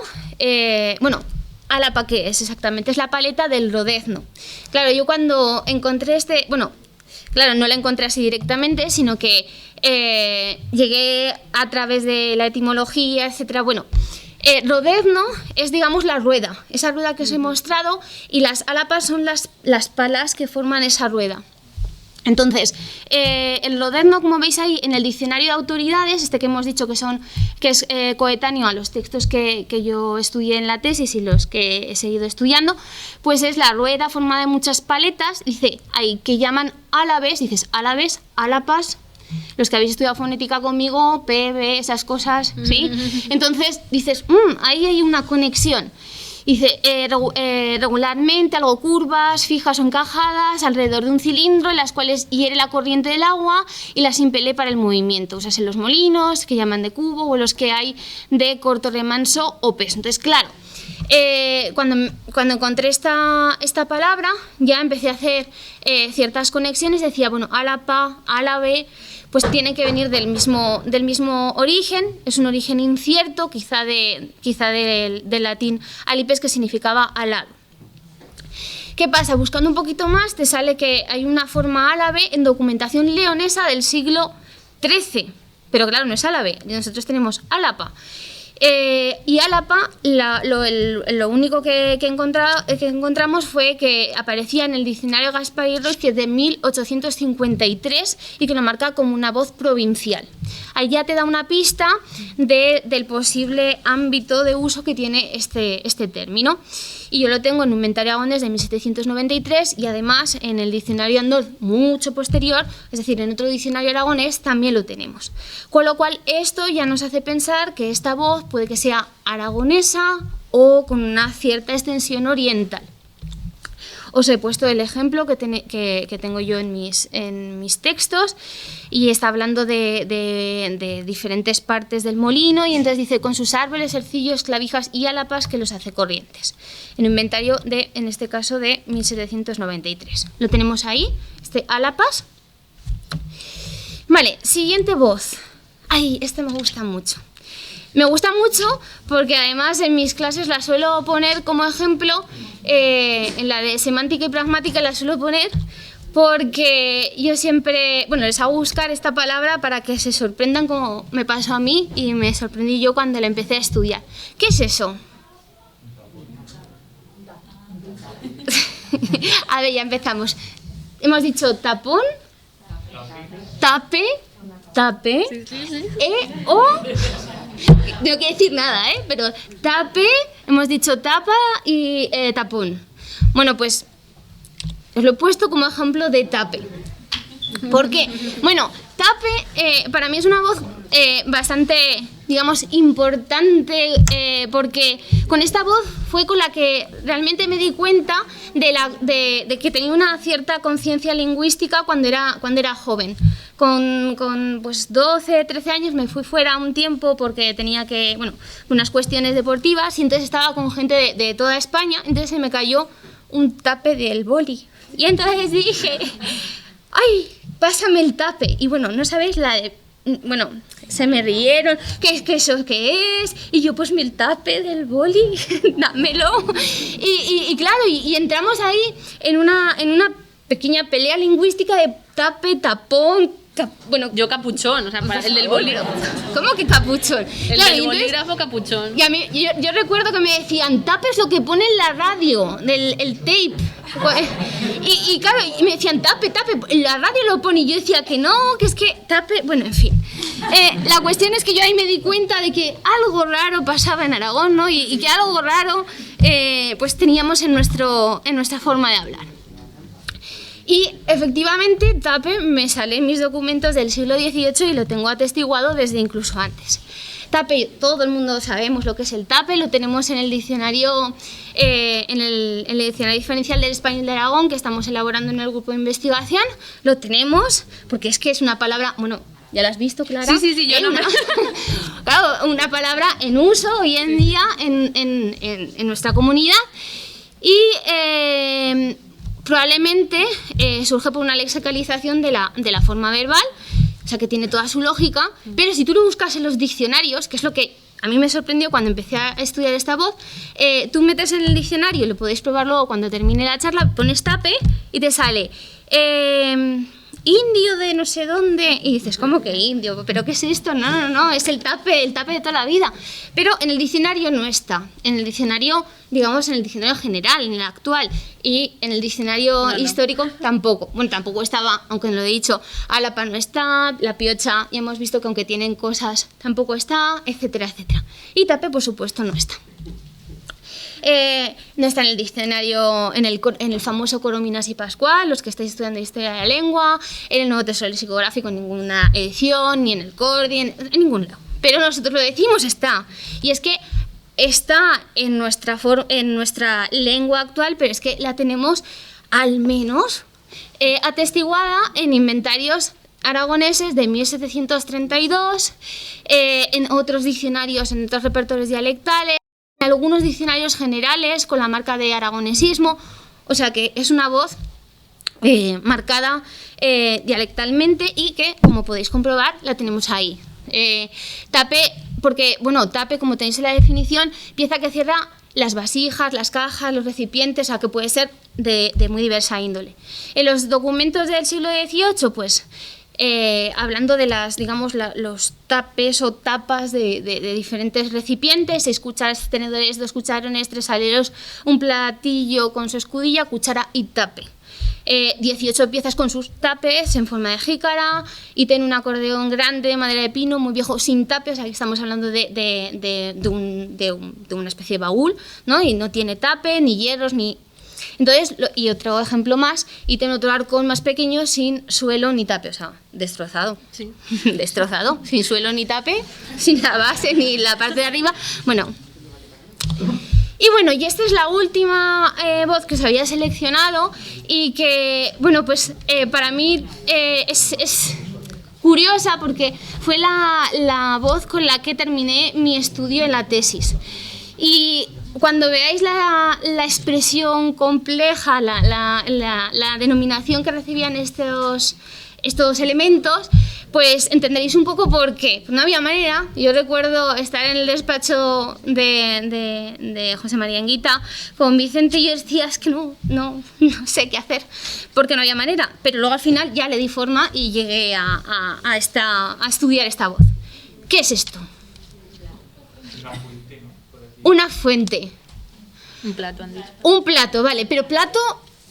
álapa, ¿qué es exactamente? Es la paleta del rodezno. Claro, yo cuando encontré claro, no la encontré así directamente, sino que llegué a través de la etimología, etcétera. Rodezno es, digamos, la rueda, esa rueda que os he mostrado, y las álapas son las palas que forman esa rueda. Entonces, el rodezno, como veis ahí en el Diccionario de Autoridades, que hemos dicho que es coetáneo a los textos que yo estudié en la tesis y los que he seguido estudiando, pues es la rueda formada de muchas paletas, dice ahí, que llaman álabes, dices álabes, álapas. Los que habéis estudiado fonética conmigo, P, B, esas cosas, ¿sí? Entonces dices, ahí hay una conexión. Dice, regularmente, algo curvas, fijas o encajadas, alrededor de un cilindro, en las cuales hiere la corriente del agua y las impele para el movimiento. Usas en los molinos, que llaman de cubo, o los que hay de corto remanso o peso. Entonces, claro, cuando encontré esta palabra, ya empecé a hacer ciertas conexiones. Decía, álapa, álabe, pues tiene que venir del mismo origen. Es un origen incierto, quizá del latín alipes, que significaba alado. ¿Qué pasa? Buscando un poquito más, te sale que hay una forma álabe en documentación leonesa del siglo XIII, pero claro, no es álabe, nosotros tenemos álapa. Y álapa, lo único que encontramos fue que aparecía en el Diccionario Gaspar y Roig, que es de 1853, y que lo marca como una voz provincial. Ahí ya te da una pista del posible ámbito de uso que tiene este término. Y yo lo tengo en un inventario aragonés de 1793, y además en el diccionario andaluz mucho posterior, es decir, en otro diccionario aragonés también lo tenemos. Con lo cual esto ya nos hace pensar que esta voz puede que sea aragonesa o con una cierta extensión oriental. Os he puesto el ejemplo que tengo yo en mis textos, y está hablando de diferentes partes del molino, y entonces dice, con sus árboles, cercillos, clavijas y álapas, que los hace corrientes. En un inventario en este caso, de 1793. Lo tenemos ahí, álapas. Vale, siguiente voz. Ay, me gusta mucho. Me gusta mucho porque además en mis clases la suelo poner como ejemplo, en la de semántica y pragmática la suelo poner porque yo siempre, les hago buscar esta palabra para que se sorprendan, como me pasó a mí y me sorprendí yo cuando la empecé a estudiar. ¿Qué es eso? A ver, ya empezamos. Hemos dicho tapón, tape, o... No quiero decir nada, pero tape, hemos dicho tapa y tapón. Bueno, pues os lo he puesto como ejemplo de tape. ¿Por qué? Bueno, tape para mí es una voz bastante, digamos, importante, porque con esta voz fue con la que realmente me di cuenta de que tenía una cierta conciencia lingüística cuando era joven. Con pues 12, 13 años me fui fuera un tiempo porque tenía unas cuestiones deportivas, y entonces estaba con gente de toda España, entonces se me cayó un tape del boli. Y entonces dije, ¡ay, pásame el tape! Y bueno, no sabéis se me rieron, ¿qué es? Y yo, pues el tape del boli, dámelo. Y claro, y entramos ahí en una pequeña pelea lingüística de tape, tapón, yo capuchón, o sea, para el del bolígrafo. ¿Cómo que capuchón? El del bolígrafo, capuchón. Y a mí, yo recuerdo que me decían, tape es lo que pone en la radio, el tape. Y claro, y me decían, tape, en la radio lo pone, y yo decía que no, que es que tape, bueno, en fin. La cuestión es que yo ahí me di cuenta de que algo raro pasaba en Aragón, ¿no? Y que algo raro pues teníamos en nuestra forma de hablar. Y efectivamente tape me sale en mis documentos del siglo XVIII y lo tengo atestiguado desde incluso antes. Tape, todo el mundo sabemos lo que es el tape, lo tenemos en el diccionario, en el diccionario diferencial del español de Aragón, que estamos elaborando en el grupo de investigación. Lo tenemos, porque es que es una palabra, bueno, ¿ya la has visto, Clara? Sí, yo no me... Claro, una palabra en uso hoy en día en nuestra comunidad, y probablemente surge por una lexicalización de la forma verbal, o sea que tiene toda su lógica, pero si tú lo buscas en los diccionarios, que es lo que a mí me sorprendió cuando empecé a estudiar esta voz, tú metes en el diccionario, lo podéis probar luego cuando termine la charla, pones tape y te sale indio de no sé dónde, y dices, ¿cómo que indio? ¿Pero qué es esto? No, es el tape de toda la vida. Pero en el diccionario no está, en el diccionario, digamos, en el diccionario general, en el actual, y en el diccionario histórico tampoco. Bueno, tampoco estaba, aunque lo he dicho, Alapa no está, La Piocha, ya hemos visto que aunque tienen cosas, tampoco está, etcétera, etcétera. Y tape, por supuesto, no está. No está en el diccionario, en el famoso Corominas y Pascual, los que estáis estudiando Historia de la Lengua, en el Nuevo Tesoro Lexicográfico, en ninguna edición, ni en el Cordi, en ningún lado. Pero nosotros lo decimos, está. Y es que está en nuestra lengua actual, pero es que la tenemos al menos atestiguada en inventarios aragoneses de 1732, en otros diccionarios, en otros repertorios dialectales, en algunos diccionarios generales con la marca de aragonesismo, o sea que es una voz marcada dialectalmente y que, como podéis comprobar, la tenemos ahí. Tape, porque, bueno, tape, como tenéis en la definición, pieza que cierra las vasijas, las cajas, los recipientes, o sea que puede ser de muy diversa índole. En los documentos del siglo XVIII, pues, hablando de los tapes o tapas de diferentes recipientes, 6 cucharas, tenedores, 2 cucharones, 3 aleros, un platillo con su escudilla, cuchara y tape. 18 piezas con sus tapes en forma de jícara, y tiene un acordeón grande de madera de pino, muy viejo, sin tape, o sea que estamos hablando de una especie de baúl, ¿no? Y no tiene tape, ni hierros, ni... Entonces, y otro ejemplo más, y tiene otro arcón más pequeño sin suelo ni tape, o sea, destrozado. Sí. Destrozado, sin suelo ni tape, sin la base ni la parte de arriba. Bueno, y esta es la última voz que os había seleccionado y que, bueno, pues para mí es curiosa porque fue la voz con la que terminé mi estudio en la tesis. Y cuando veáis la expresión compleja, la denominación que recibían estos elementos, pues entenderéis un poco por qué. No había manera. Yo recuerdo estar en el despacho de José María Anguita con Vicente y yo decía, es que no sé qué hacer, porque no había manera. Pero luego al final ya le di forma y llegué a estudiar esta voz. ¿Qué es esto? Una fuente. Un plato, han dicho. Un plato, vale, pero plato...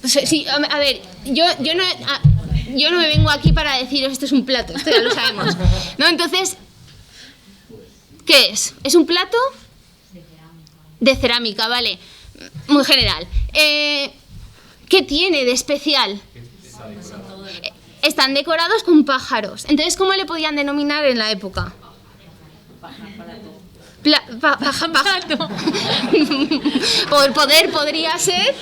Sí, a ver, yo no me vengo aquí para deciros esto es un plato, esto ya lo sabemos, ¿no? Entonces, ¿qué es? ¿Es un plato? De cerámica, vale, muy general. ¿Qué tiene de especial? Están decorados con pájaros. Entonces, ¿cómo le podían denominar en la época? Pájaro. Por poder podría ser.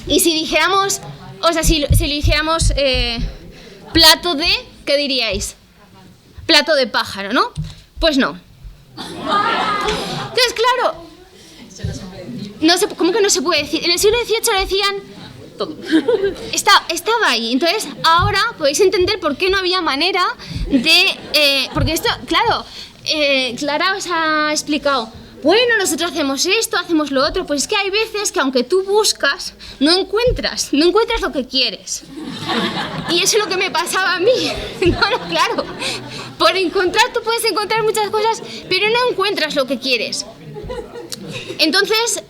Y si dijéramos, o sea, si lo hiciéramos plato de, ¿qué diríais? Plato de pájaro, ¿no? Pues no. Entonces, claro, ¿cómo que no se puede decir? En el siglo XVIII lo decían todo. Estaba ahí. Entonces, ahora podéis entender por qué no había manera de... porque esto, claro, Clara os ha explicado, bueno, nosotros hacemos esto, hacemos lo otro. Pues es que hay veces que aunque tú buscas, no encuentras lo que quieres. Y eso es lo que me pasaba a mí. No, claro. Por encontrar, tú puedes encontrar muchas cosas, pero no encuentras lo que quieres. Entonces,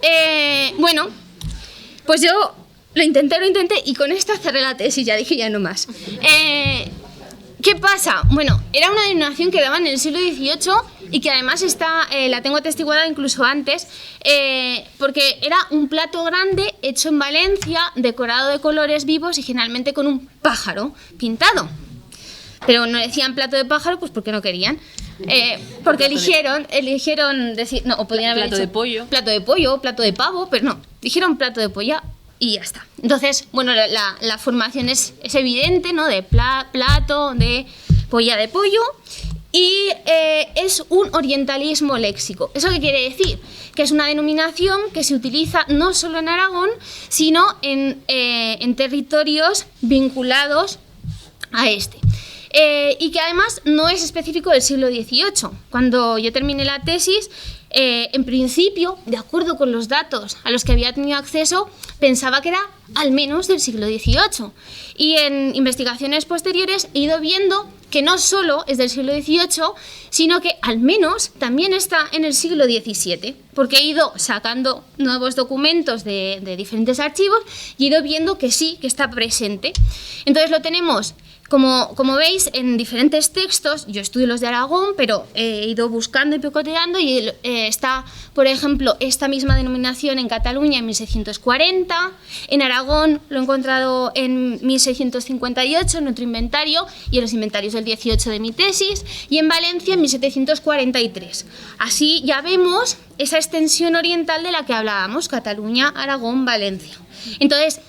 bueno, pues yo lo intenté y con esta cerré la tesis, ya dije ya no más. ¿Qué pasa? Bueno, era una denominación que daban en el siglo XVIII y que además la tengo atestiguada incluso antes, porque era un plato grande hecho en Valencia, decorado de colores vivos y generalmente con un pájaro pintado. Pero no decían plato de pájaro, pues porque no querían. Porque eligieron decir, no, o podían haber plato dicho de pollo. Plato de pollo, plato de pavo, pero no, dijeron plato de pollo y ya está. Entonces, bueno, la formación es evidente, ¿no? De plato, de polla de pollo, y es un orientalismo léxico. ¿Eso qué quiere decir? Que es una denominación que se utiliza no solo en Aragón, sino en territorios vinculados a este. Y que además no es específico del siglo XVIII. Cuando yo terminé la tesis, en principio, de acuerdo con los datos a los que había tenido acceso, pensaba que era al menos del siglo XVIII. Y en investigaciones posteriores he ido viendo que no solo es del siglo XVIII, sino que al menos también está en el siglo XVII, porque he ido sacando nuevos documentos de diferentes archivos y he ido viendo que sí, que está presente. Entonces lo tenemos... Como veis, en diferentes textos, yo estudio los de Aragón, pero he ido buscando y picoteando y está, por ejemplo, esta misma denominación en Cataluña en 1640, en Aragón lo he encontrado en 1658 en otro inventario y en los inventarios del 18 de mi tesis, y en Valencia en 1743. Así ya vemos esa extensión oriental de la que hablábamos, Cataluña, Aragón, Valencia. Entonces,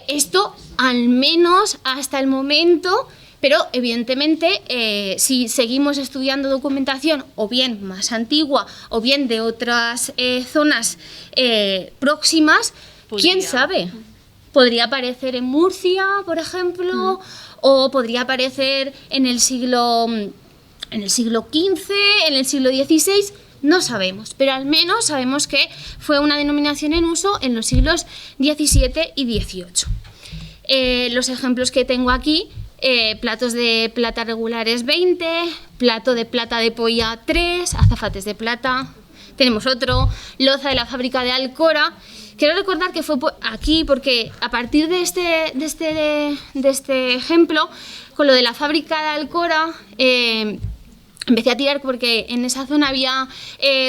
esto al menos hasta el momento, pero evidentemente si seguimos estudiando documentación o bien más antigua o bien de otras zonas próximas, ¿quién sabe? Podría aparecer en Murcia, por ejemplo, o podría aparecer en el siglo XV, en el siglo XVI. No sabemos, pero al menos sabemos que fue una denominación en uso en los siglos XVII y XVIII. Los ejemplos que tengo aquí, platos de plata regulares 20, plato de plata de polla 3, azafates de plata, tenemos otro, loza de la fábrica de Alcora. Quiero recordar que fue aquí porque a partir de este ejemplo, con lo de la fábrica de Alcora, empecé a tirar porque en esa zona había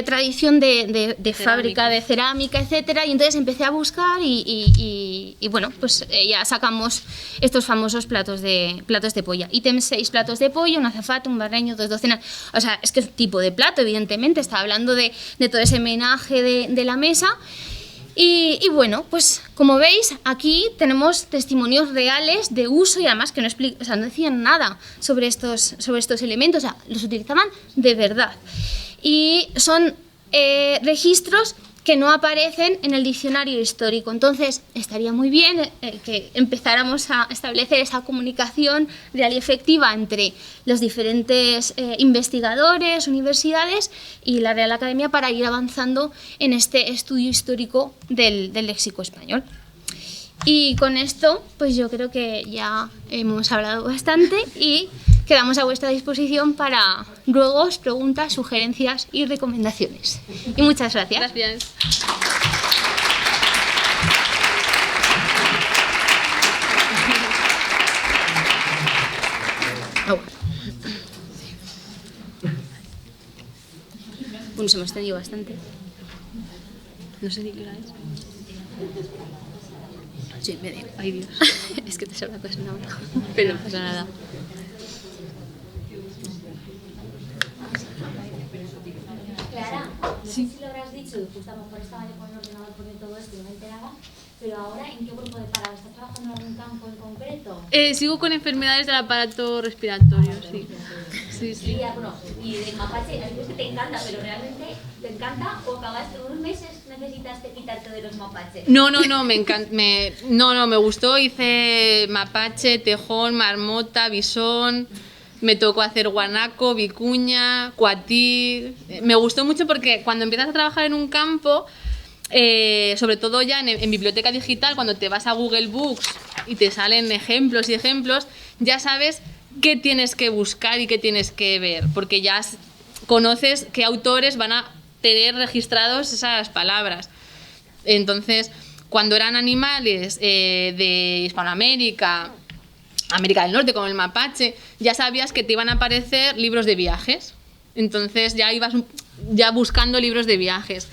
tradición de fábrica de cerámica, etcétera, y entonces empecé a buscar y bueno, pues ya sacamos estos famosos platos de polla. Ítem 6 platos de pollo, un azafate, un barreño, 2 docenas. O sea, es que es un tipo de plato, evidentemente, estaba hablando de todo ese menaje de la mesa. Y bueno, pues como veis, aquí tenemos testimonios reales de uso y además que no decían nada sobre estos elementos, o sea, los utilizaban de verdad. Y son registros que no aparecen en el diccionario histórico. Entonces, estaría muy bien que empezáramos a establecer esa comunicación real y efectiva entre los diferentes investigadores, universidades y la Real Academia para ir avanzando en este estudio histórico del léxico español. Y con esto, pues yo creo que ya hemos hablado bastante y quedamos a vuestra disposición para ruegos, preguntas, sugerencias y recomendaciones. Y muchas gracias. Gracias. Bueno, se me ha extendido bastante. No sé ni qué hora es. Sí, me digo. Ay, Dios. Es que te sobra cosa una hora. Pero no pasa nada. no Sí. sé si lo habrás dicho, justo a lo mejor estaba yo con el ordenador poniendo todo esto y no me enteraba, pero ahora, ¿en qué grupo de parados? ¿Estás trabajando en algún campo en concreto? Sigo con enfermedades del aparato respiratorio, sí. Sí, sí. Y, bueno, y del mapache, es que te encanta, pero realmente ¿te encanta o acabaste unos meses necesitaste quitarte de los mapaches? No, me encanta, me gustó, hice mapache, tejón, marmota, bisón, me tocó hacer guanaco, vicuña, cuatí. Me gustó mucho porque cuando empiezas a trabajar en un campo, sobre todo ya en biblioteca digital, cuando te vas a Google Books y te salen ejemplos y ejemplos, ya sabes qué tienes que buscar y qué tienes que ver, porque ya conoces qué autores van a tener registrados esas palabras. Entonces, cuando eran animales de Hispanoamérica, América del Norte, como el mapache, ya sabías que te iban a aparecer libros de viajes. Entonces ya ibas ya buscando libros de viajes.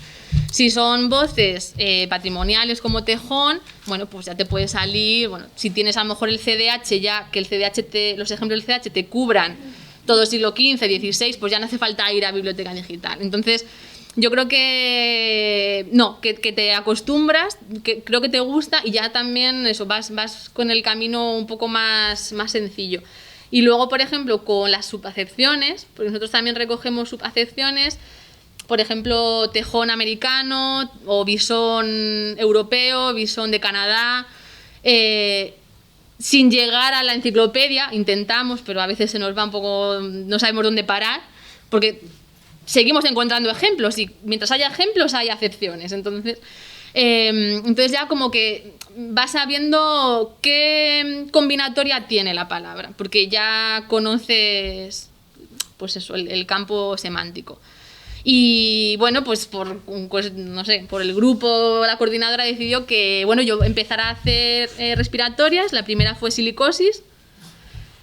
Si son voces patrimoniales como tejón, bueno, pues ya te puede salir, bueno, si tienes a lo mejor el CDH, ya que el CDH los ejemplos del CDH te cubran todo el siglo XV, XVI, pues ya no hace falta ir a biblioteca digital. Entonces, yo creo que que te acostumbras, que creo que te gusta y ya también eso, vas con el camino un poco más sencillo. Y luego, por ejemplo, con las subacepciones, porque nosotros también recogemos subacepciones, por ejemplo, tejón americano o bisón europeo, bisón de Canadá, sin llegar a la enciclopedia, intentamos, pero a veces se nos va un poco, no sabemos dónde parar, porque seguimos encontrando ejemplos y mientras haya ejemplos hay acepciones. Entonces ya como que vas sabiendo qué combinatoria tiene la palabra, porque ya conoces pues eso, el campo semántico. Y bueno, pues no sé, por el grupo, la coordinadora decidió que bueno, yo empezara a hacer respiratorias. La primera fue silicosis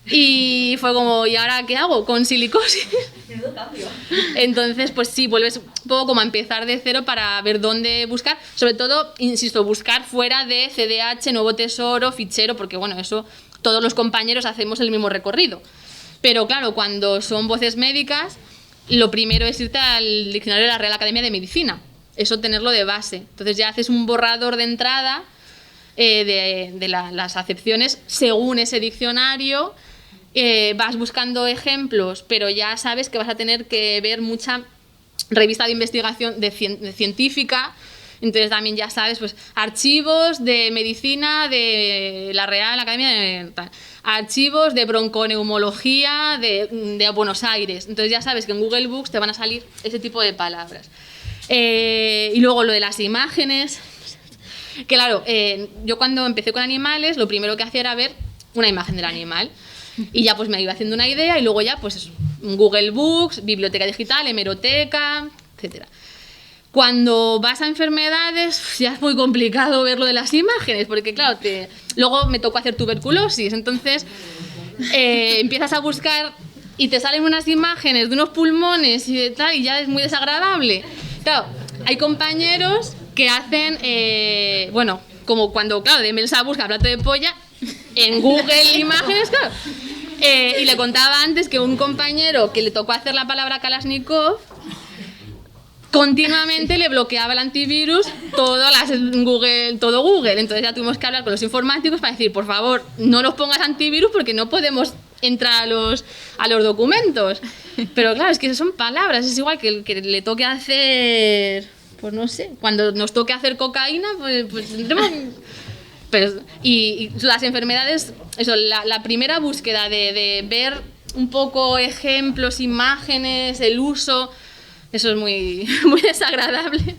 y fue como, ¿y ahora qué hago con silicosis? Menudo cambio. Entonces, pues sí, vuelves un poco como a empezar de cero para ver dónde buscar. Sobre todo, insisto, buscar fuera de CDH, Nuevo Tesoro, Fichero, porque bueno, eso todos los compañeros hacemos el mismo recorrido. Pero claro, cuando son voces médicas, lo primero es irte al diccionario de la Real Academia de Medicina, eso tenerlo de base. Entonces ya haces un borrador de entrada de las acepciones según ese diccionario, vas buscando ejemplos, pero ya sabes que vas a tener que ver mucha revista de investigación de científica. Entonces también ya sabes, pues, archivos de medicina de la Real Academia de archivos de bronconeumología de Buenos Aires. Entonces ya sabes que en Google Books te van a salir ese tipo de palabras. Y luego lo de las imágenes, que claro, yo cuando empecé con animales, lo primero que hacía era ver una imagen del animal. Y ya pues me iba haciendo una idea y luego ya pues eso, Google Books, biblioteca digital, hemeroteca, etcétera. Cuando vas a enfermedades ya es muy complicado ver lo de las imágenes, porque claro, luego me tocó hacer tuberculosis, entonces empiezas a buscar y te salen unas imágenes de unos pulmones y de tal, y ya es muy desagradable. Claro, hay compañeros que hacen, bueno, como cuando, claro, de Melsa busca plato de polla, en Google Imágenes, claro. Y le contaba antes que un compañero que le tocó hacer la palabra Kalashnikov, continuamente le bloqueaba el antivirus todo Google. Entonces ya tuvimos que hablar con los informáticos para decir, por favor, no los pongas antivirus porque no podemos entrar a los documentos. Pero claro, es que son palabras, es igual que el que le toque hacer, pues no sé, cuando nos toque hacer cocaína, pues tendremos... Pero, y las enfermedades, eso, la primera búsqueda de ver un poco ejemplos, imágenes, el uso... Eso es muy, muy desagradable.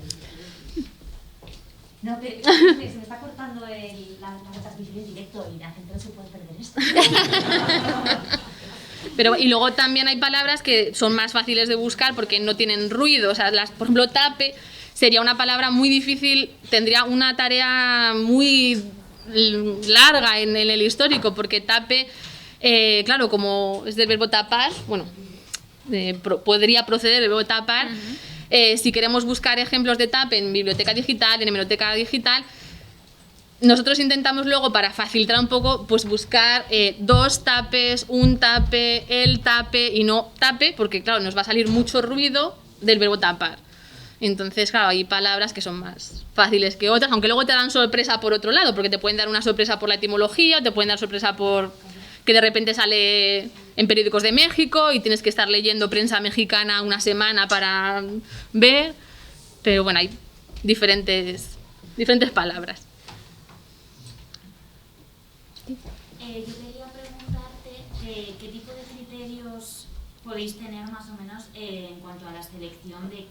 No, que se me está cortando la retransmisión en directo y la gente no se puede perder esto. Pero, y luego también hay palabras que son más fáciles de buscar porque no tienen ruido. O sea, por ejemplo, tape sería una palabra muy difícil, tendría una tarea muy larga en el histórico, porque tape, claro, como es del verbo tapar, bueno... podría proceder el verbo tapar. Si queremos buscar ejemplos de tape en biblioteca digital, en hemeroteca digital, nosotros intentamos luego, para facilitar un poco, pues buscar dos tapes, un tape, el tape y no tape, porque claro, nos va a salir mucho ruido del verbo tapar. Entonces, claro, hay palabras que son más fáciles que otras, aunque luego te dan sorpresa por otro lado, porque te pueden dar una sorpresa por la etimología, o te pueden dar sorpresa por que de repente sale en periódicos de México y tienes que estar leyendo prensa mexicana una semana para ver, pero bueno, hay diferentes palabras. Yo quería preguntarte qué tipo de criterios podéis tener más o menos en cuanto a la selección de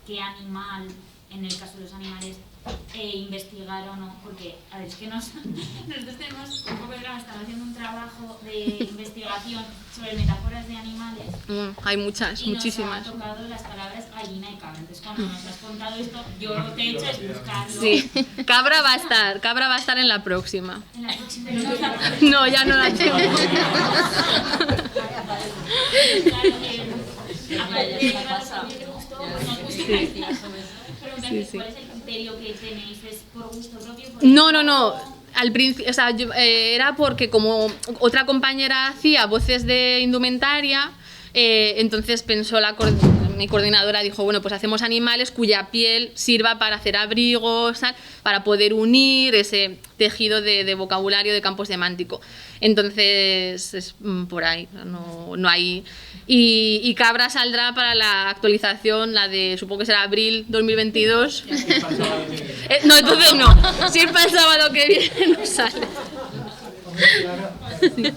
qué animal, en el caso de los animales, investigar o no, porque a ver, es que nosotros tenemos un poco de drama, estamos haciendo un trabajo de investigación sobre metáforas de animales. Hay muchas, y muchísimas. nos ha tocado las palabras gallina y cabra. Entonces, cuando nos has contado esto, yo lo que he hecho es buscarlo. Sí, cabra va a estar en la próxima. En la próxima. No, ya no la tengo. Sí, sí. ¿Cuál es el criterio que tenéis? ¿Es por gusto propio? No. Al principio, o sea, era porque como otra compañera hacía voces de indumentaria, entonces pensó mi coordinadora, dijo, bueno, pues hacemos animales cuya piel sirva para hacer abrigos, ¿sabes? Para poder unir ese tejido de vocabulario de campo semántico. Entonces, es por ahí, no hay... Y cabra saldrá para la actualización, la de, supongo que será abril 2022. No, entonces no. Si es para el sábado que viene, no sale. Primero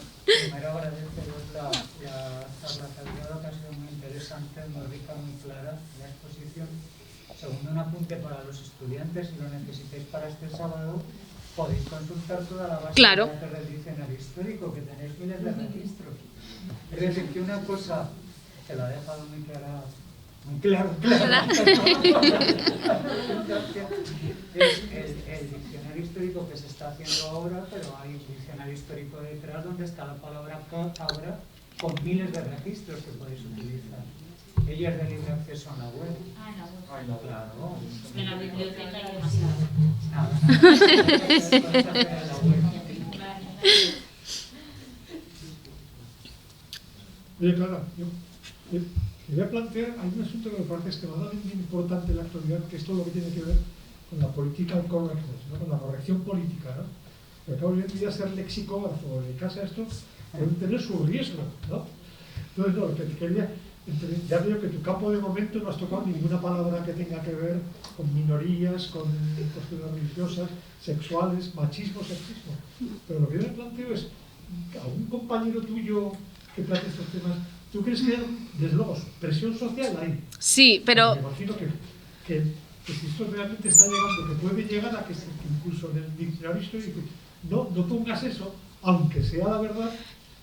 agradeceros la charla calidad, que ha sido muy interesante, muy rica, muy clara la exposición. Segundo, un apunte para los estudiantes, si lo necesitáis para este sábado, podéis consultar toda la base Claro. de datos del diccionario histórico, que tenéis miles de registros. Es decir, que una cosa que lo ha dejado muy claro, es el diccionario histórico que se está haciendo ahora, pero hay un diccionario histórico detrás donde está la palabra cabra con miles de registros que podéis utilizar. Ella es de libre acceso en la web. Ah, en la web. Claro. En la biblioteca hay demasiado. Oye, Clara, yo quería plantear, hay un asunto que me parece extremadamente importante en la actualidad, que es todo lo que tiene que ver con la political correctness, ¿no? Con la corrección política, ¿no? Porque acabo de ya ser lexicógrafo o dedicarse a esto, puede tener su riesgo, ¿no? Entonces, no, que quería, ya veo que tu campo de momento no has tocado ninguna palabra que tenga que ver con minorías, con cuestiones religiosas, sexuales, machismo, sexismo. Pero lo que yo me planteo es, ¿algún compañero tuyo que plantea estos temas, tú crees que desde luego presión social hay? Sí, pero... Me imagino que si esto realmente está llegando, que puede llegar a que incluso en el diccionario histórico no pongas eso, aunque sea la verdad,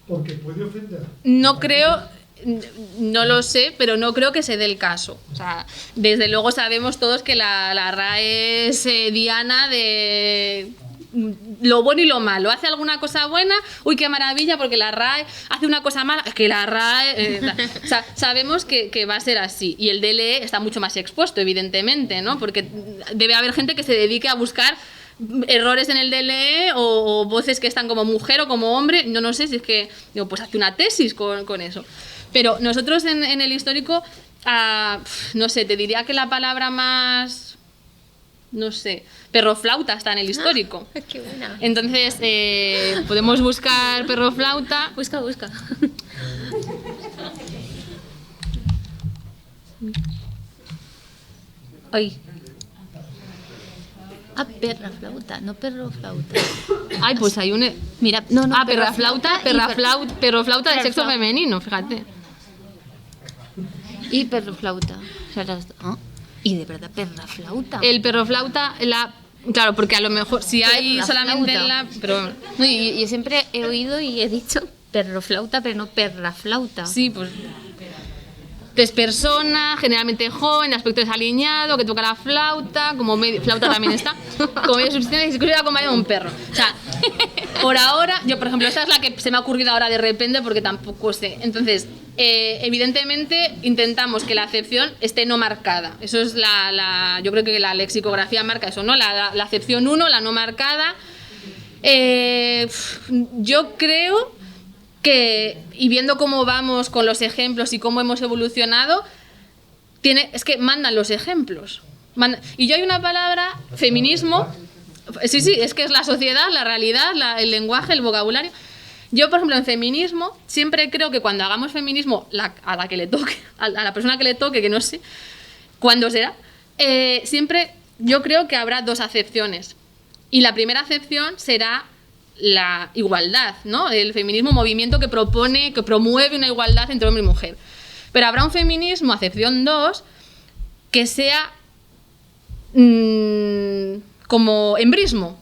porque puede ofender. No creo... No lo sé, pero no creo que se dé el caso. O sea, desde luego sabemos todos que la RAE es diana de lo bueno y lo malo. Hace alguna cosa buena, uy, qué maravilla, porque la RAE hace una cosa mala, es que la RAE... o sea, sabemos que va a ser así. Y el DLE está mucho más expuesto, evidentemente, ¿no? Porque debe haber gente que se dedique a buscar errores en el DLE o voces que están como mujer o como hombre. No sé si es que... Digo, pues hace una tesis con eso. Pero nosotros en el histórico, no sé, te diría que la palabra más, no sé, perroflauta está en el histórico. ¡Qué buena! Entonces, podemos buscar perroflauta. Busca. Ay. Ah, perraflauta, no perroflauta. Ay, pues hay un... Mira, no, perraflauta de sexo femenino, fíjate. Y perroflauta. O sea, y de verdad, perraflauta. El perroflauta, claro, porque a lo mejor si hay Perraflauta. solamente en la... Pero, No, yo siempre he oído y he dicho perroflauta, pero no perraflauta. sí, pues... Es persona, generalmente joven, aspecto desaliñado, que toca la flauta, como medio, flauta también está, como medio subsistente, y se considera acompañado de un perro. O sea, por ahora, yo por ejemplo, esta es la que se me ha ocurrido ahora de repente porque tampoco sé. Entonces, evidentemente intentamos que la acepción esté no marcada. Eso es yo creo que la lexicografía marca eso, ¿no? La acepción 1, la no marcada. Yo creo que, y viendo cómo vamos con los ejemplos y cómo hemos evolucionado, es que mandan los ejemplos. Y yo hay una palabra, feminismo, sí, es que es la sociedad, la realidad, el lenguaje, el vocabulario. Yo, por ejemplo, en feminismo, siempre creo que cuando hagamos feminismo, a la que le toque, a la persona que le toque, que no sé cuándo será, siempre yo creo que habrá dos acepciones. Y la primera acepción será la igualdad, ¿no? El feminismo, movimiento que propone, que promueve una igualdad entre hombre y mujer. Pero habrá un feminismo, acepción 2, que sea como embrismo,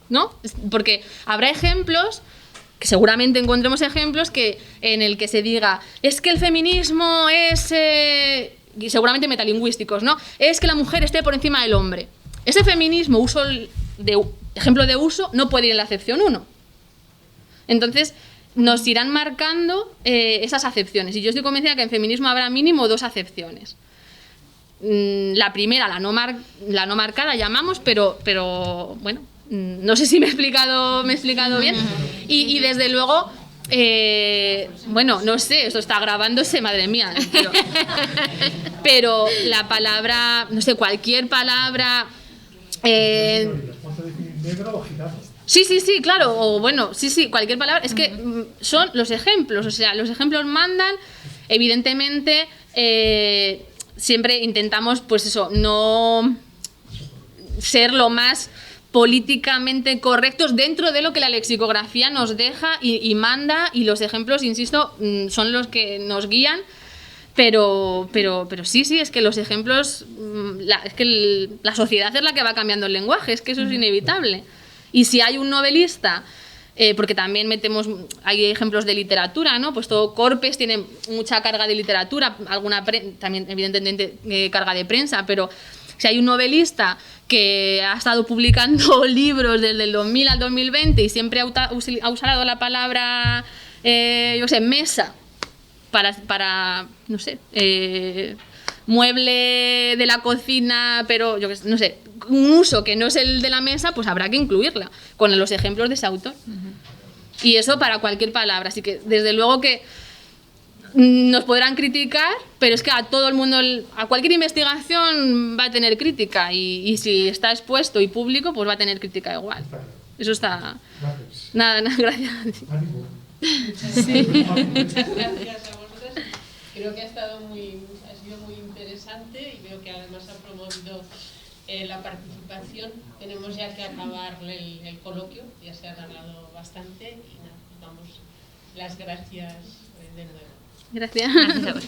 ¿no? Porque habrá ejemplos, que seguramente encontremos ejemplos en el que se diga, es que el feminismo es, y seguramente metalingüísticos, ¿no? Es que la mujer esté por encima del hombre. Ese feminismo, ejemplo de uso, no puede ir en la acepción 1. Entonces, nos irán marcando esas acepciones. Y yo estoy convencida que en feminismo habrá mínimo 2 acepciones. La primera, la no marcada, llamamos, pero bueno, no sé si me he explicado bien. Y desde luego, bueno, no sé, esto está grabándose, madre mía. Pero la palabra, no sé, cualquier palabra... negro o gitano. Sí, claro, o bueno, sí, cualquier palabra. Es que son los ejemplos, o sea, los ejemplos mandan, evidentemente, siempre intentamos, pues eso, no ser lo más políticamente correctos dentro de lo que la lexicografía nos deja y manda, y los ejemplos, insisto, son los que nos guían, pero sí, es que los ejemplos, es que la sociedad es la que va cambiando el lenguaje, es que eso es inevitable. Y si hay un novelista, porque también hay ejemplos de literatura, ¿no? Pues todo Corpes tiene mucha carga de literatura, también evidentemente carga de prensa, pero si hay un novelista que ha estado publicando libros desde el 2000 al 2020 y siempre ha usado la palabra, mesa, para no sé, mueble de la cocina, pero no sé, un uso que no es el de la mesa, pues habrá que incluirla con los ejemplos de ese autor. Y eso para cualquier palabra. Así que desde luego que nos podrán criticar, pero es que a todo el mundo, a cualquier investigación va a tener crítica, y si está expuesto y público, pues va a tener crítica igual. Eso está... Gracias. Nada, gracias. Ánimo. Muchas gracias a vosotras. Creo que ha sido muy interesante, y creo que además ha promovido la participación. Tenemos ya que acabar el coloquio, ya se ha alargado bastante, y nada, damos las gracias de nuevo. Gracias. Gracias a vosotros.